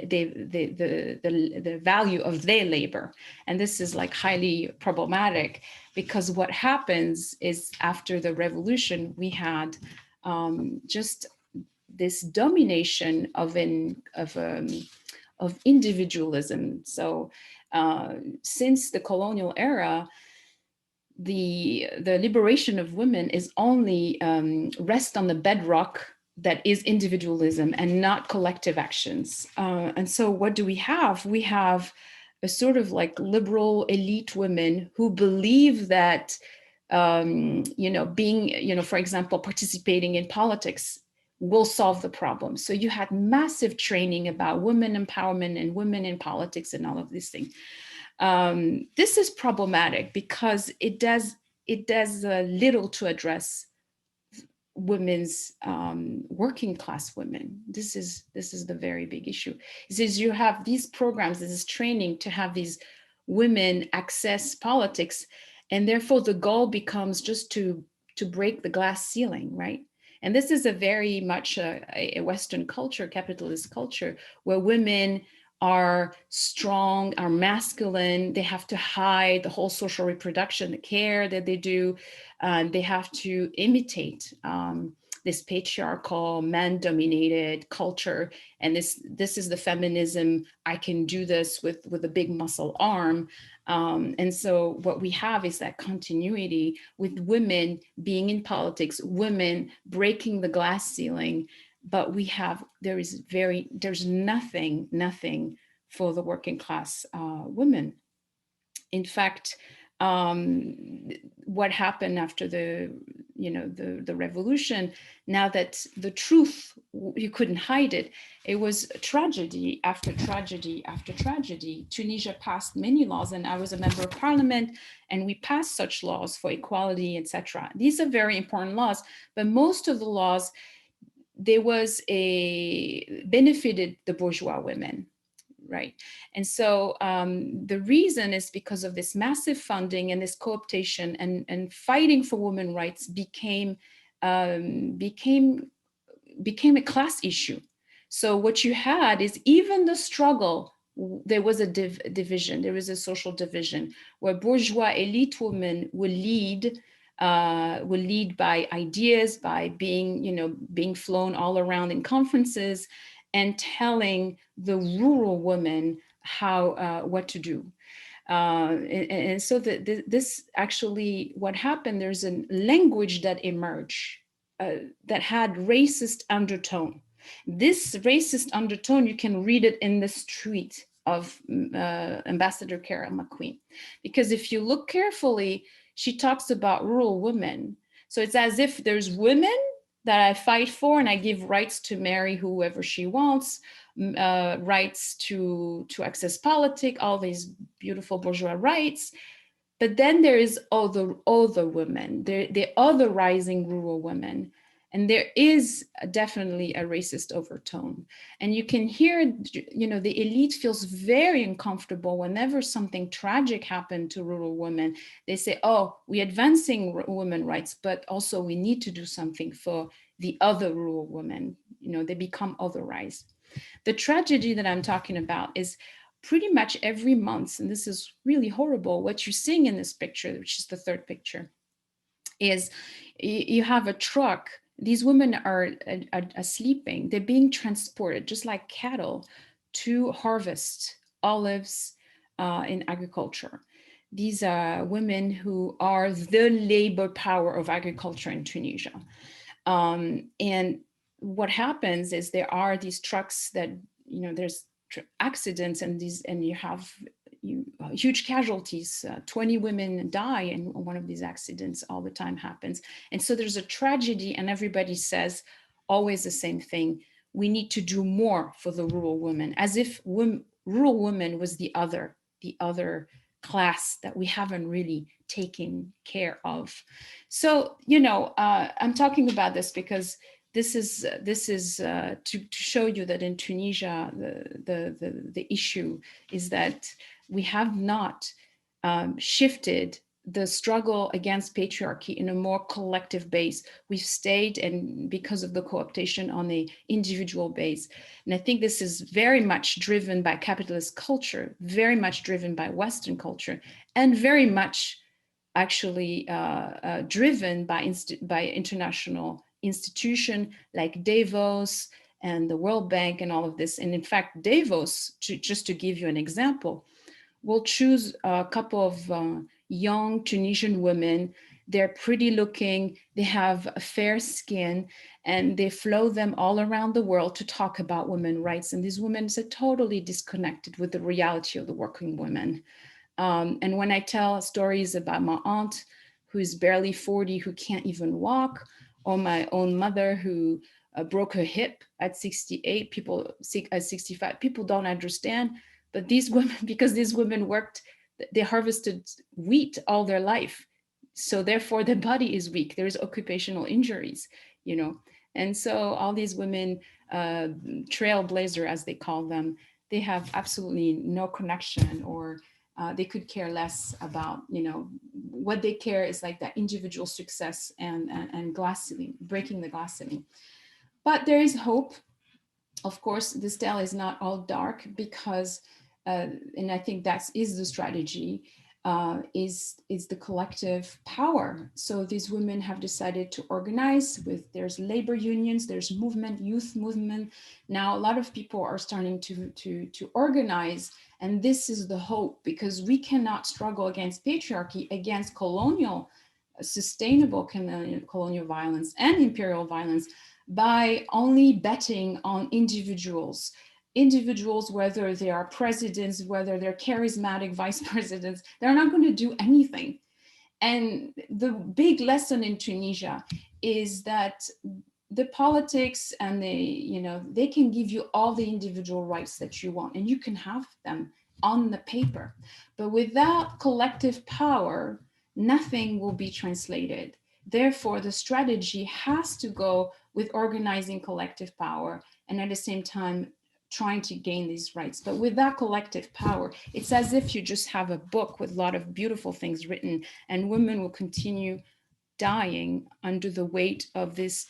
value of their labor. And this is like highly problematic, because what happens is after the revolution, we had just this domination of individualism. So since the colonial era, the liberation of women is only rest on the bedrock that is individualism and not collective actions. And so what do we have? We have a sort of like liberal elite women who believe that, being, for example, participating in politics will solve the problem. So you had massive training about women empowerment and women in politics and all of these things. This is problematic because it does little to address women's working class women. This is the very big issue. It says you have these programs, this is training to have these women access politics, and therefore the goal becomes just to break the glass ceiling, right? And this is a very much a Western culture, capitalist culture, where women are strong, are masculine. They have to hide the whole social reproduction, the care that they do. They have to imitate this patriarchal, man-dominated culture. And this is the feminism. I can do this with a big muscle arm. And so what we have is that continuity with women being in politics, women breaking the glass ceiling, but there's nothing for the working class women. In fact, what happened after the revolution, now that the truth, you couldn't hide it, it was tragedy after tragedy after tragedy. Tunisia passed many laws, and I was a member of parliament, and we passed such laws for equality, etc. These are very important laws, but most of the laws, benefited the bourgeois women, right? And so the reason is because of this massive funding and this co-optation and fighting for women's rights became a class issue. So what you had is even the struggle, there was a division, there was a social division where bourgeois elite women will lead by ideas, by being flown all around in conferences and telling the rural women what to do. And so this actually, what happened, there's a language that emerged that had racist undertone. This racist undertone, you can read it in the street of Ambassador Carol McQueen, because if you look carefully, she talks about rural women. So it's as if there's women that I fight for, and I give rights to marry whoever she wants, rights to access politics, all these beautiful bourgeois rights. But then there is other women, the other rising rural women. And there is definitely a racist overtone. And you can hear, the elite feels very uncomfortable whenever something tragic happened to rural women. They say, oh, we're advancing women's rights, but also we need to do something for the other rural women. They become otherized. The tragedy that I'm talking about is pretty much every month, and this is really horrible, what you're seeing in this picture, which is the third picture, is you have a truck. These women are sleeping. They're being transported just like cattle to harvest olives in agriculture. These are women who are the labor power of agriculture in Tunisia. And what happens is there are these trucks that, there's accidents and you have huge casualties. 20 women die in one of these accidents all the time happens. And so there's a tragedy, and everybody says always the same thing. We need to do more for the rural women, as if rural women was the other class that we haven't really taken care of. So, I'm talking about this because this is to show you that in Tunisia, the issue is that we have not shifted the struggle against patriarchy in a more collective base. We've stayed, and because of the co-optation, on the individual base. And I think this is very much driven by capitalist culture, very much driven by Western culture, and very much actually driven by international institutions like Davos and the World Bank and all of this. And in fact, Davos, just to give you an example, will choose a couple of young Tunisian women. They're pretty looking, they have a fair skin, and they flow them all around the world to talk about women's rights. And these women are totally disconnected with the reality of the working women. And when I tell stories about my aunt, who is barely 40, who can't even walk, or my own mother who broke her hip at 68, people at 65, people don't understand. But these women, because these women worked, they harvested wheat all their life. So therefore their body is weak. There's occupational injuries, you know. And so all these women, trailblazer as they call them, they have absolutely no connection, or they could care less about, you know, what they care is like that individual success and glass ceiling, breaking the glass ceiling. But there is hope. Of course, this tale is not all dark, because, and I think that is the strategy, is the collective power. So these women have decided to organize there's labor unions, there's movement, youth movement. Now a lot of people are starting to organize, and this is the hope, because we cannot struggle against patriarchy, against sustainable colonial violence and imperial violence by only betting on individuals, whether they are presidents, whether they're charismatic vice presidents, they're not going to do anything. And the big lesson in Tunisia is that the politics and they can give you all the individual rights that you want, and you can have them on the paper, but without collective power, nothing will be translated. Therefore, the strategy has to go with organizing collective power, and at the same time trying to gain these rights. But without collective power, it's as if you just have a book with a lot of beautiful things written, and women will continue dying under the weight of this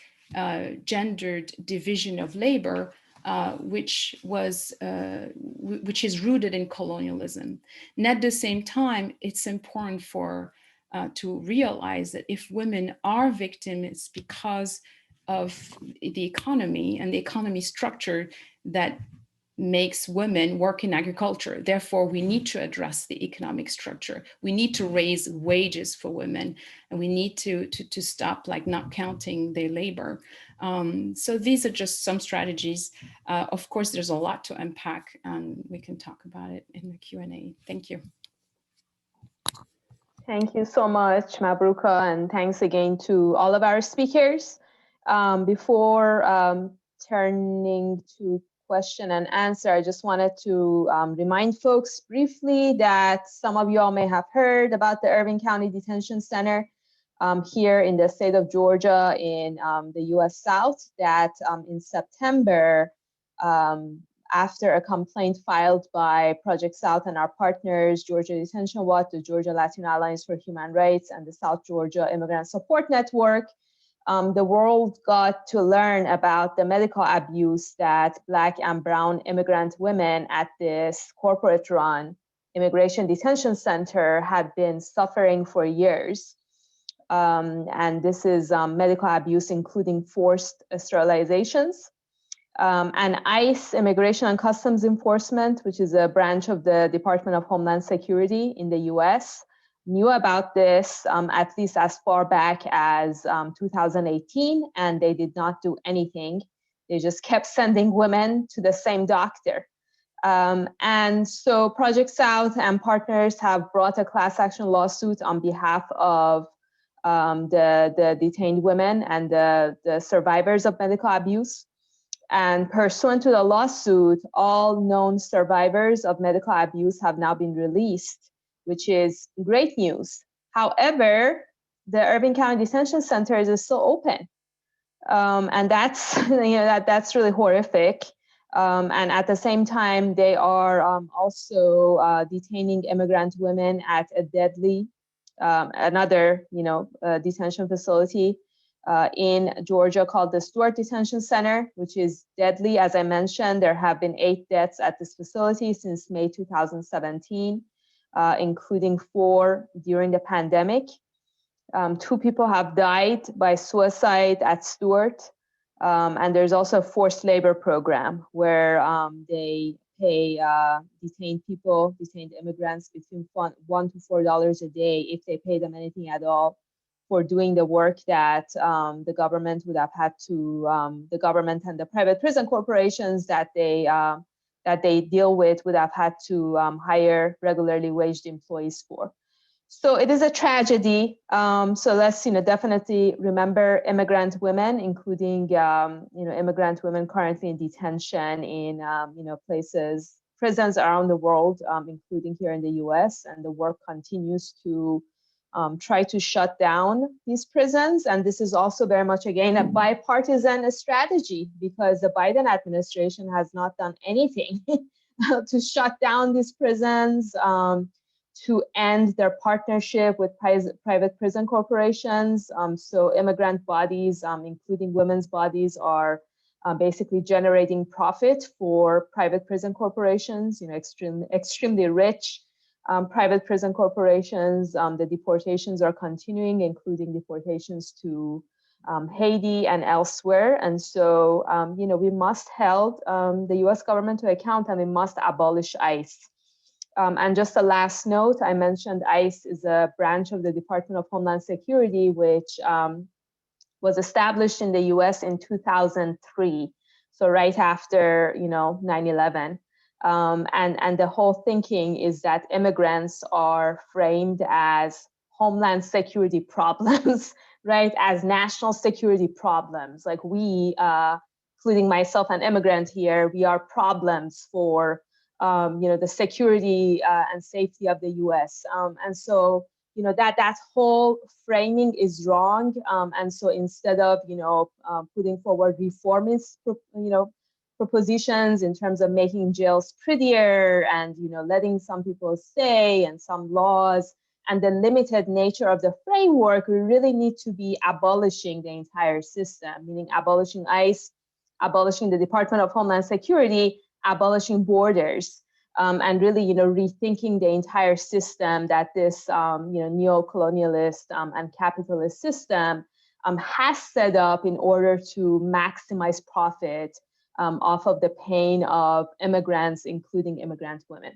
gendered division of labor, which is rooted in colonialism. And at the same time, it's important to realize that if women are victims, it's because of the economy and the economy structure that makes women work in agriculture. Therefore, we need to address the economic structure. We need to raise wages for women, and we need to stop like not counting their labor. So these are just some strategies. Of course, there's a lot to unpack, and we can talk about it in the Q&A. Thank you. Thank you so much, Mabrouka, and thanks again to all of our speakers. Before turning to question and answer, I just wanted to remind folks briefly that some of you all may have heard about the Irving County Detention Center here in the state of Georgia in the US South, that in September, after a complaint filed by Project South and our partners, Georgia Detention Watch, the Georgia Latino Alliance for Human Rights, and the South Georgia Immigrant Support Network, the world got to learn about the medical abuse that Black and Brown immigrant women at this corporate-run immigration detention center had been suffering for years. And this is medical abuse, including forced sterilizations. And ICE, Immigration and Customs Enforcement, which is a branch of the Department of Homeland Security in the US, knew about this at least as far back as 2018, and they did not do anything. They just kept sending women to the same doctor. And so Project South and partners have brought a class action lawsuit on behalf of the detained women and the survivors of medical abuse. And pursuant to the lawsuit, all known survivors of medical abuse have now been released, which is great news. However, the Irving County Detention Center is still open. And that's, that's really horrific. And at the same time, they are also detaining immigrant women at a deadly, another, detention facility in Georgia called the Stewart Detention Center, which is deadly. As I mentioned, there have been 8 deaths at this facility since May 2017, including 4 during the pandemic. 2 people have died by suicide at Stewart. And there's also a forced labor program where they pay detained immigrants between $1 to $4 a day if they pay them anything at all for doing the work that the government would have had to, the government and the private prison corporations that they deal with would have had to hire regularly waged employees for. So it is a tragedy. So let's definitely remember immigrant women, including immigrant women currently in detention in prisons around the world, including here in the U.S. And the work continues to try to shut down these prisons. And this is also very much, again, a bipartisan strategy, because the Biden administration has not done anything to shut down these prisons, to end their partnership with private prison corporations. So immigrant bodies, including women's bodies, are basically generating profit for private prison corporations, extremely rich private prison corporations. The deportations are continuing, including deportations to Haiti and elsewhere. And so, we must hold the US government to account, and we must abolish ICE. And just a last note, I mentioned ICE is a branch of the Department of Homeland Security, which was established in the US in 2003. So right after, 9/11. And the whole thinking is that immigrants are framed as homeland security problems, right? As national security problems. Like we, including myself, an immigrant here, we are problems for the security and safety of the U.S. And so, that whole framing is wrong. And so instead of, putting forward reformist, propositions in terms of making jails prettier and, letting some people stay and some laws and the limited nature of the framework, we really need to be abolishing the entire system, meaning abolishing ICE, abolishing the Department of Homeland Security, abolishing borders, and really, rethinking the entire system that this, neo-colonialist and capitalist system has set up in order to maximize profit off of the pain of immigrants, including immigrant women.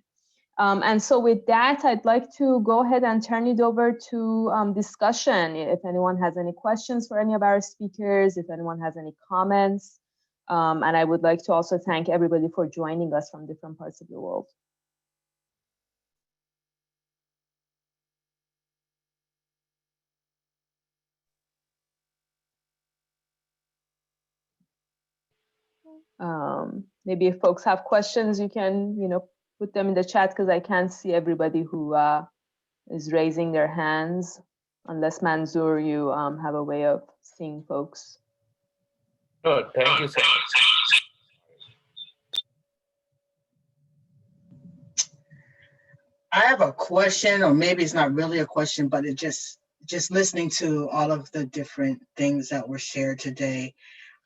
And so with that, I'd like to go ahead and turn it over to discussion. If anyone has any questions for any of our speakers, if anyone has any comments. And I would like to also thank everybody for joining us from different parts of the world. Maybe if folks have questions, you can, put them in the chat, because I can't see everybody who is raising their hands, unless Manzoor, you have a way of seeing folks. No, thank you so much. I have a question, or maybe it's not really a question, but it just listening to all of the different things that were shared today,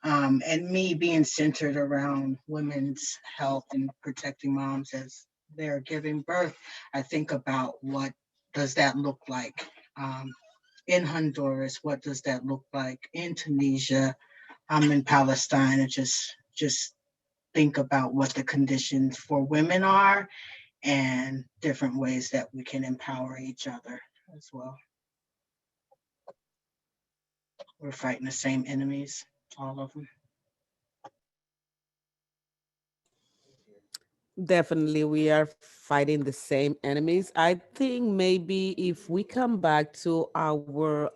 and me being centered around women's health and protecting moms as they're giving birth, I think about what does that look like in Honduras? What does that look like in Tunisia? In Palestine, and just think about what the conditions for women are and different ways that we can empower each other as well. We're fighting the same enemies, all of them. Definitely, we are fighting the same enemies. I think maybe if we come back to our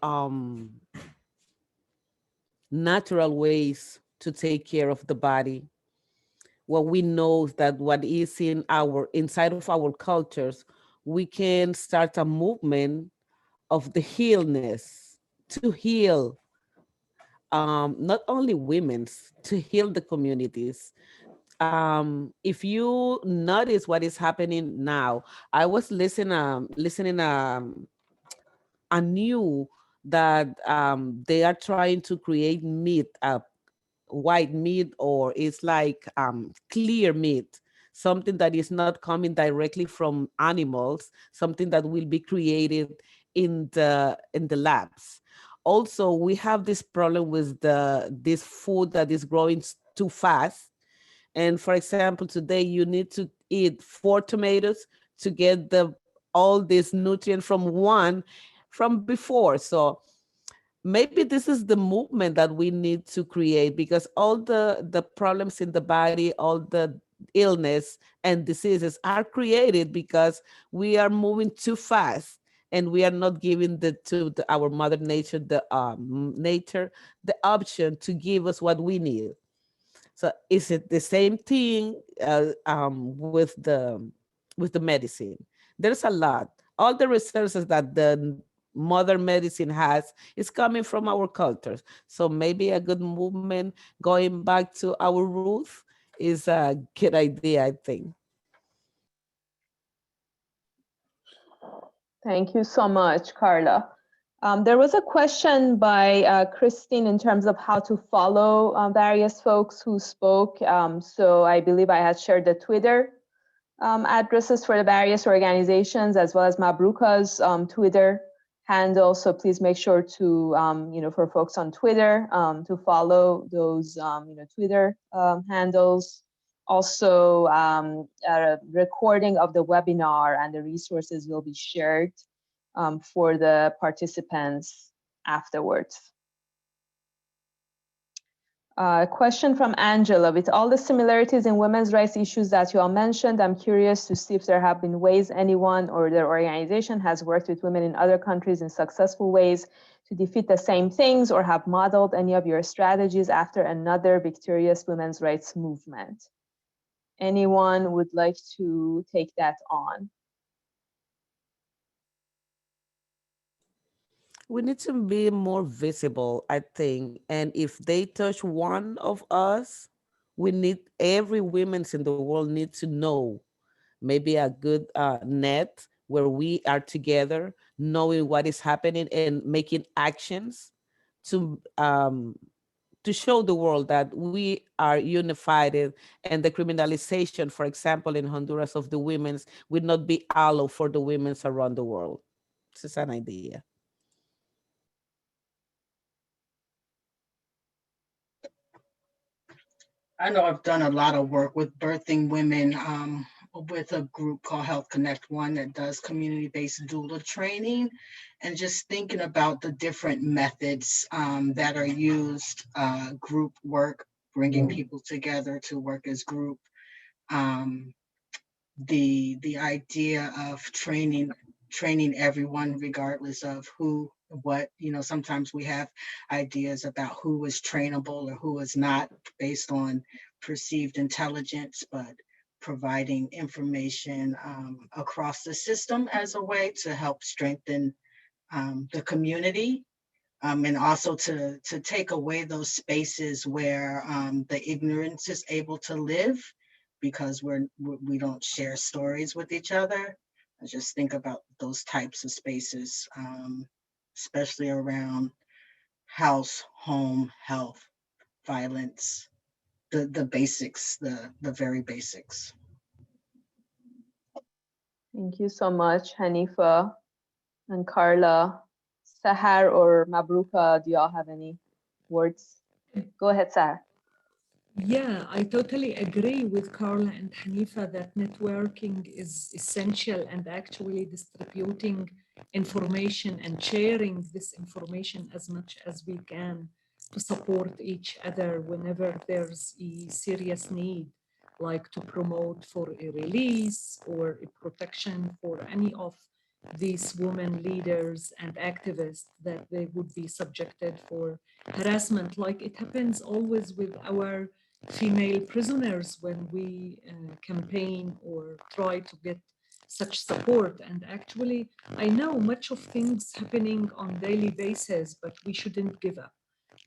natural ways to take care of the body, what we know is that what is in inside of our cultures, we can start a movement of the healness to heal not only women's, to heal the communities. If you notice what is happening now, I was listening I knew that they are trying to create meat, white meat, or it's like clear meat, something that is not coming directly from animals, something that will be created in the labs. Also, we have this problem with this food that is growing too fast, And for example, today you need to eat 4 tomatoes to get all this nutrient from one from before. So maybe this is the movement that we need to create, because all the problems in the body, all the illness and diseases are created because we are moving too fast, and we are not giving our mother nature the option to give us what we need. So is it the same thing with the medicine? There's a lot. All the resources that the modern medicine has is coming from our cultures. So maybe a good movement going back to our roots is a good idea, I think. Thank you so much, Carla. There was a question by Christine in terms of how to follow various folks who spoke. So I believe I had shared the Twitter addresses for the various organizations, as well as Mabrouka's Twitter handle. So please make sure to, for folks on Twitter, to follow those, Twitter handles. Also, a recording of the webinar and the resources will be shared for the participants afterwards. A question from Angela. With all the similarities in women's rights issues that you all mentioned, I'm curious to see if there have been ways anyone or their organization has worked with women in other countries in successful ways to defeat the same things, or have modeled any of your strategies after another victorious women's rights movement. Anyone would like to take that on? We need to be more visible, I think. And if they touch one of us, every women's in the world need to know. Maybe a good net where we are together, knowing what is happening and making actions to show the world that we are unified, and the criminalization, for example, in Honduras of the women's would not be allowed for the women's around the world. This is an idea. I know I've done a lot of work with birthing women with a group called Health Connect One that does community-based doula training, and just thinking about the different methods that are used, group work, bringing people together to work as group, the idea of training everyone regardless of what, sometimes we have ideas about who is trainable or who is not based on perceived intelligence, but providing information across the system as a way to help strengthen the community, and also to take away those spaces where the ignorance is able to live, because we don't share stories with each other. I just think about those types of spaces, especially around house, home, health, violence, the basics, the very basics. Thank you so much, Hanifah and Carla. Sahar or Mabrouka, do y'all have any words? Go ahead, Sahar. Yeah, I totally agree with Carla and Hanifah that networking is essential, and actually distributing information and sharing this information as much as we can to support each other whenever there's a serious need, like to promote for a release or a protection for any of these women leaders and activists that they would be subjected for harassment, like it happens always with our female prisoners when we campaign or try to get such support. And actually, I know much of things happening on daily basis, but we shouldn't give up.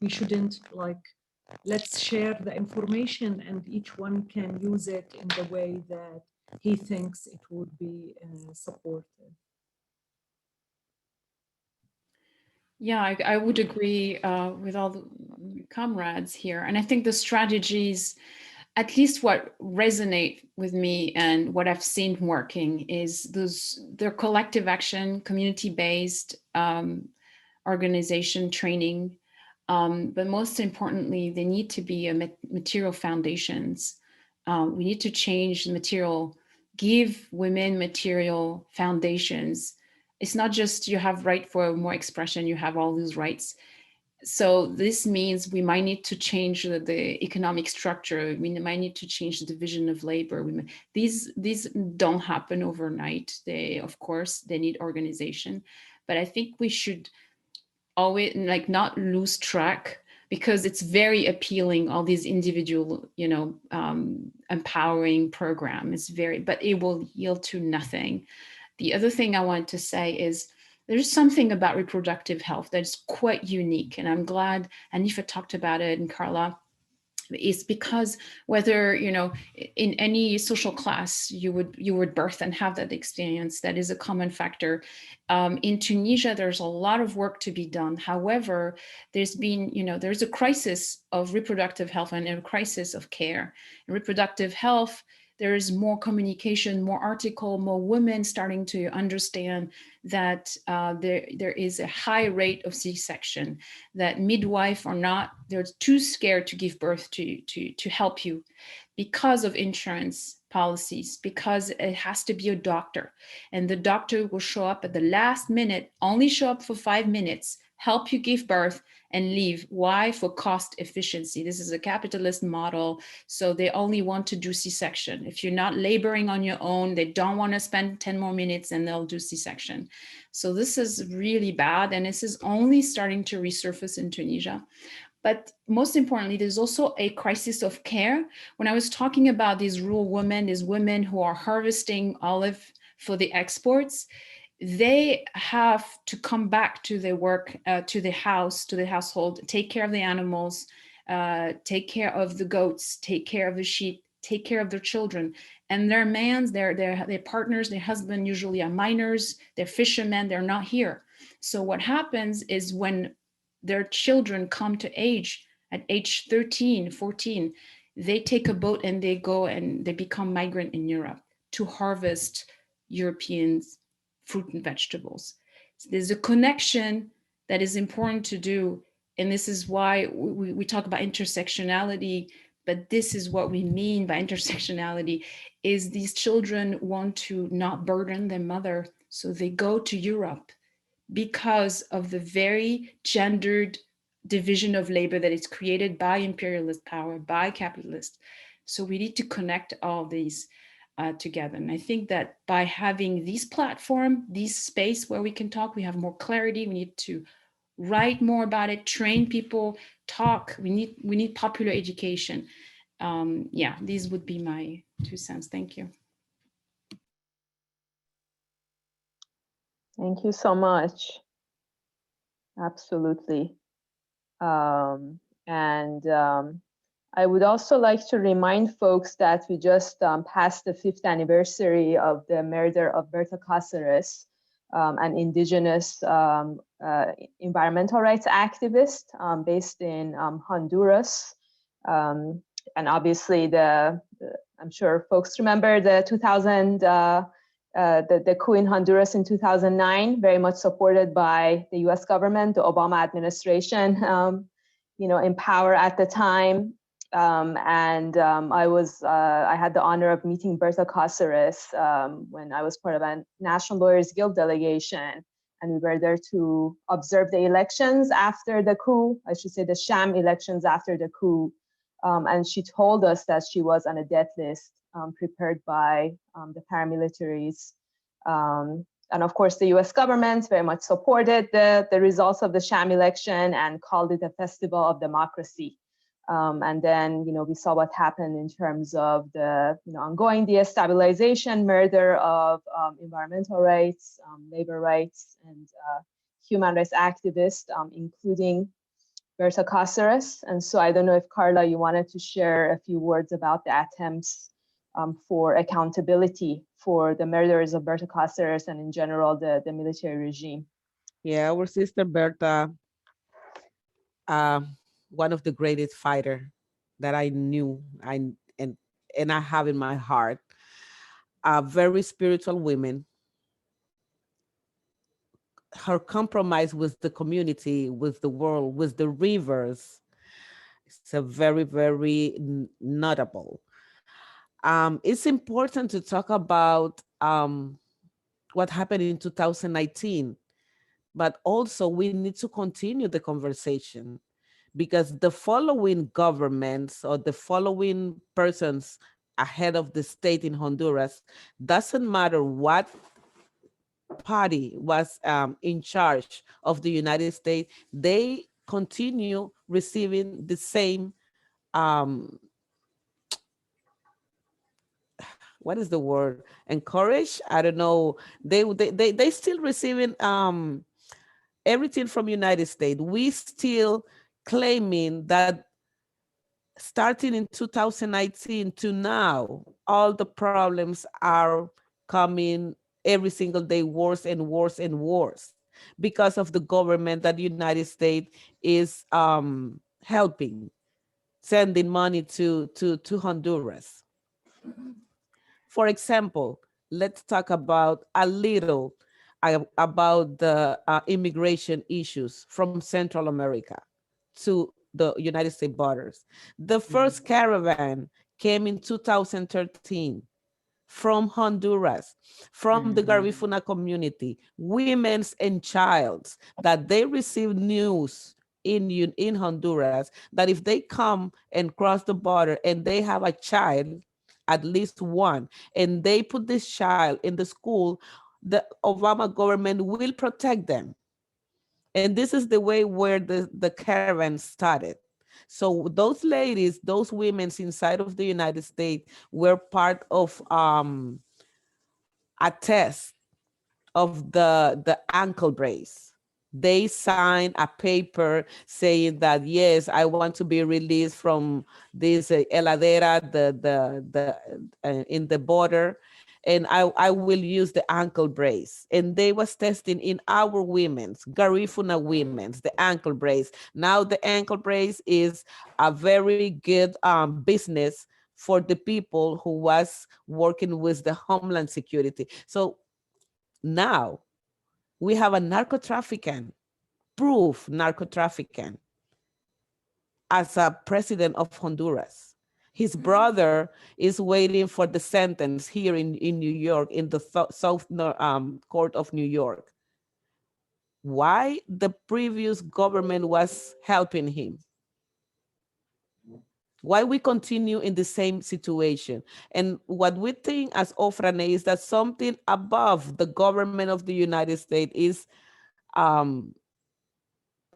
We shouldn't let's share the information and each one can use it in the way that he thinks it would be supported. Yeah, I would agree with all the comrades here. And I think the strategies, at least what resonate with me and what I've seen working, is their collective action, community-based organization training. But most importantly, they need to be material foundations We need to change the material, give women material foundations. It's not just you have right for more expression, you have all these rights. So this means we might need to change the economic structure. We might need to change the division of labor. These don't happen overnight. They, of course, they need organization. But I think we should always like not lose track, because it's very appealing, all these individual, empowering program is very, but it will yield to nothing. The other thing I want to say is there's something about reproductive health that's quite unique. And I'm glad Hanifah talked about it and Carla. Is because whether, in any social class you would birth and have that experience, that is a common factor. In Tunisia, there's a lot of work to be done. However, there's a crisis of reproductive health and a crisis of care. In reproductive health, there is more communication, more article, more women starting to understand that there is a high rate of C-section, that midwife they're too scared to give birth to help you because of insurance policies, because it has to be a doctor. And the doctor will show up at the last minute, only show up for 5 minutes, help you give birth and leave. Why? For cost efficiency. This is a capitalist model. So they only want to do C-section. If you're not laboring on your own, they don't want to spend 10 more minutes and they'll do C-section. So this is really bad. And this is only starting to resurface in Tunisia. But most importantly, there's also a crisis of care. When I was talking about these rural women, these women who are harvesting olive for the exports, they have to come back to their work, to the house, to the household, take care of the animals, take care of the goats, take care of the sheep, take care of their children. And their mans, their partners, their husband usually are minors, they're fishermen, they're not here. So what happens is when their children come to age, at age 13, 14, they take a boat and they go and they become migrant in Europe to harvest Europeans' fruit and vegetables. So there's a connection that is important to do. And this is why we talk about intersectionality, but this is what we mean by intersectionality, is these children want to not burden their mother. So they go to Europe because of the very gendered division of labor that is created by imperialist power, by capitalists. So we need to connect all these together. And I think that by having this platform, this space where we can talk, we have more clarity. We need to write more about it, train people, talk. We need popular education. Yeah, these would be my 2 cents. Thank you. Thank you so much. Absolutely. I would also like to remind folks that we just passed the 5th anniversary of the murder of Bertha Kosaris, an indigenous environmental rights activist based in Honduras. And obviously I'm sure folks remember the 2000, the coup in Honduras in 2009, very much supported by the US government, the Obama administration, in power at the time. I had the honor of meeting Bertha Kosaris when I was part of a National Lawyers Guild delegation, and we were there to observe the elections after the coup, I should say the sham elections after the coup. And she told us that she was on a death list prepared by the paramilitaries. And of course, the US government very much supported the results of the sham election and called it a festival of democracy. And then, we saw what happened in terms of the ongoing destabilization, murder of environmental rights, labor rights, and human rights activists, including Bertha Kosaris. And so I don't know if Carla, you wanted to share a few words about the attempts for accountability for the murders of Bertha Kosaris and in general the military regime. Yeah, our sister Bertha, one of the greatest fighter that I knew and I have in my heart. A very spiritual woman. Her compromise with the community, with the world, with the rivers, it's a very, very notable. It's important to talk about what happened in 2019, but also we need to continue the conversation, because the following governments or the following persons ahead of the state in Honduras, doesn't matter what party was in charge of the United States, they continue receiving the same, what is the word? Encourage? I don't know. They still receiving everything from United States. We still claiming that starting in 2019 to now, all the problems are coming every single day worse and worse and worse because of the government that the United States is helping, sending money to Honduras. For example, let's talk about a little about the immigration issues from Central America to the United States borders. The first caravan came in 2013 from Honduras, from the Garifuna community, women's and childs, that they received news in Honduras that if they come and cross the border and they have a child, at least one, and they put this child in the school, the Obama government will protect them. And this is the way where the caravan started. So those ladies, those women inside of the United States were part of a test of the ankle brace. They signed a paper saying that, yes, I want to be released from this heladera, in the border, and I will use the ankle brace. And they was testing in our women's, Garifuna women's, the ankle brace. Now the ankle brace is a very good business for the people who was working with the Homeland Security. So now we have a narco-trafficking, proof narco-trafficking, as a president of Honduras. His brother is waiting for the sentence here in New York, in the South Court of New York. Why? The previous government was helping him. Why we continue in the same situation? And what we think as Ofrane is that something above the government of the United States is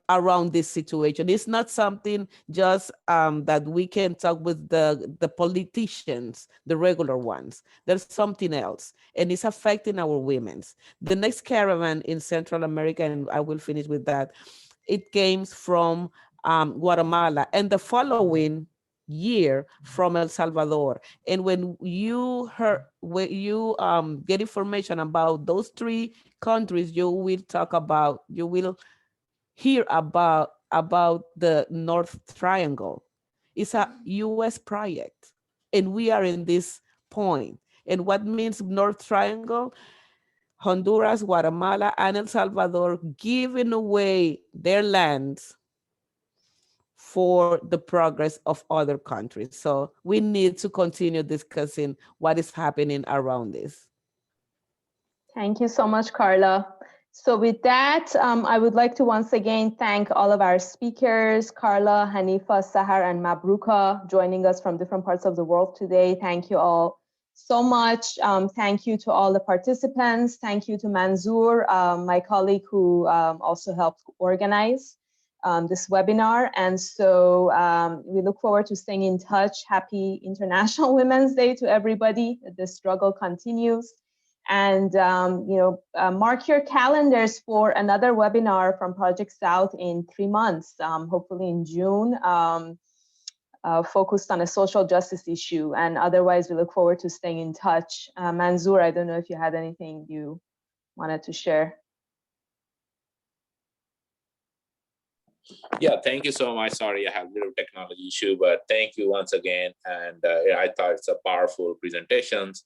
around this situation. It's not something just that we can talk with the politicians, the regular ones. There's something else, and it's affecting our women's. The next caravan in Central America, and I will finish with that, it came from Guatemala, and the following year from El Salvador. And when you get information about those three countries, you will hear about the North Triangle. It's a US project, and we are in this point. And what means North Triangle? Honduras, Guatemala, and El Salvador giving away their lands for the progress of other countries. So we need to continue discussing what is happening around this. Thank you so much, Carla. So with that, I would like to once again thank all of our speakers, Carla, Hanifah, Sahar, and Mabrouka, joining us from different parts of the world today. Thank you all so much. Thank you to all the participants. Thank you to Manzoor, my colleague who also helped organize this webinar. And so we look forward to staying in touch. Happy International Women's Day to everybody. The struggle continues. And mark your calendars for another webinar from Project South in 3 months, hopefully in June, focused on a social justice issue. And otherwise, we look forward to staying in touch. Manzoor, I don't know if you had anything you wanted to share. Yeah, thank you so much. Sorry, I have a little technology issue, but thank you once again. And I thought it's a powerful presentations.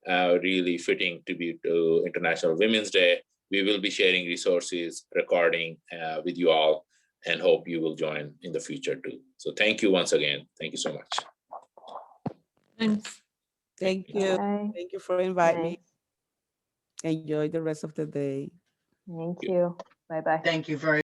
Really fitting to be to International Women's Day. We will be sharing resources, recording with you all, and hope you will join in the future too. So thank you once again. Thank you so much. Thanks. Thank you. Bye. Thank you for inviting Nice. me. Enjoy the rest of the day. Thank you. Bye-bye. Thank you very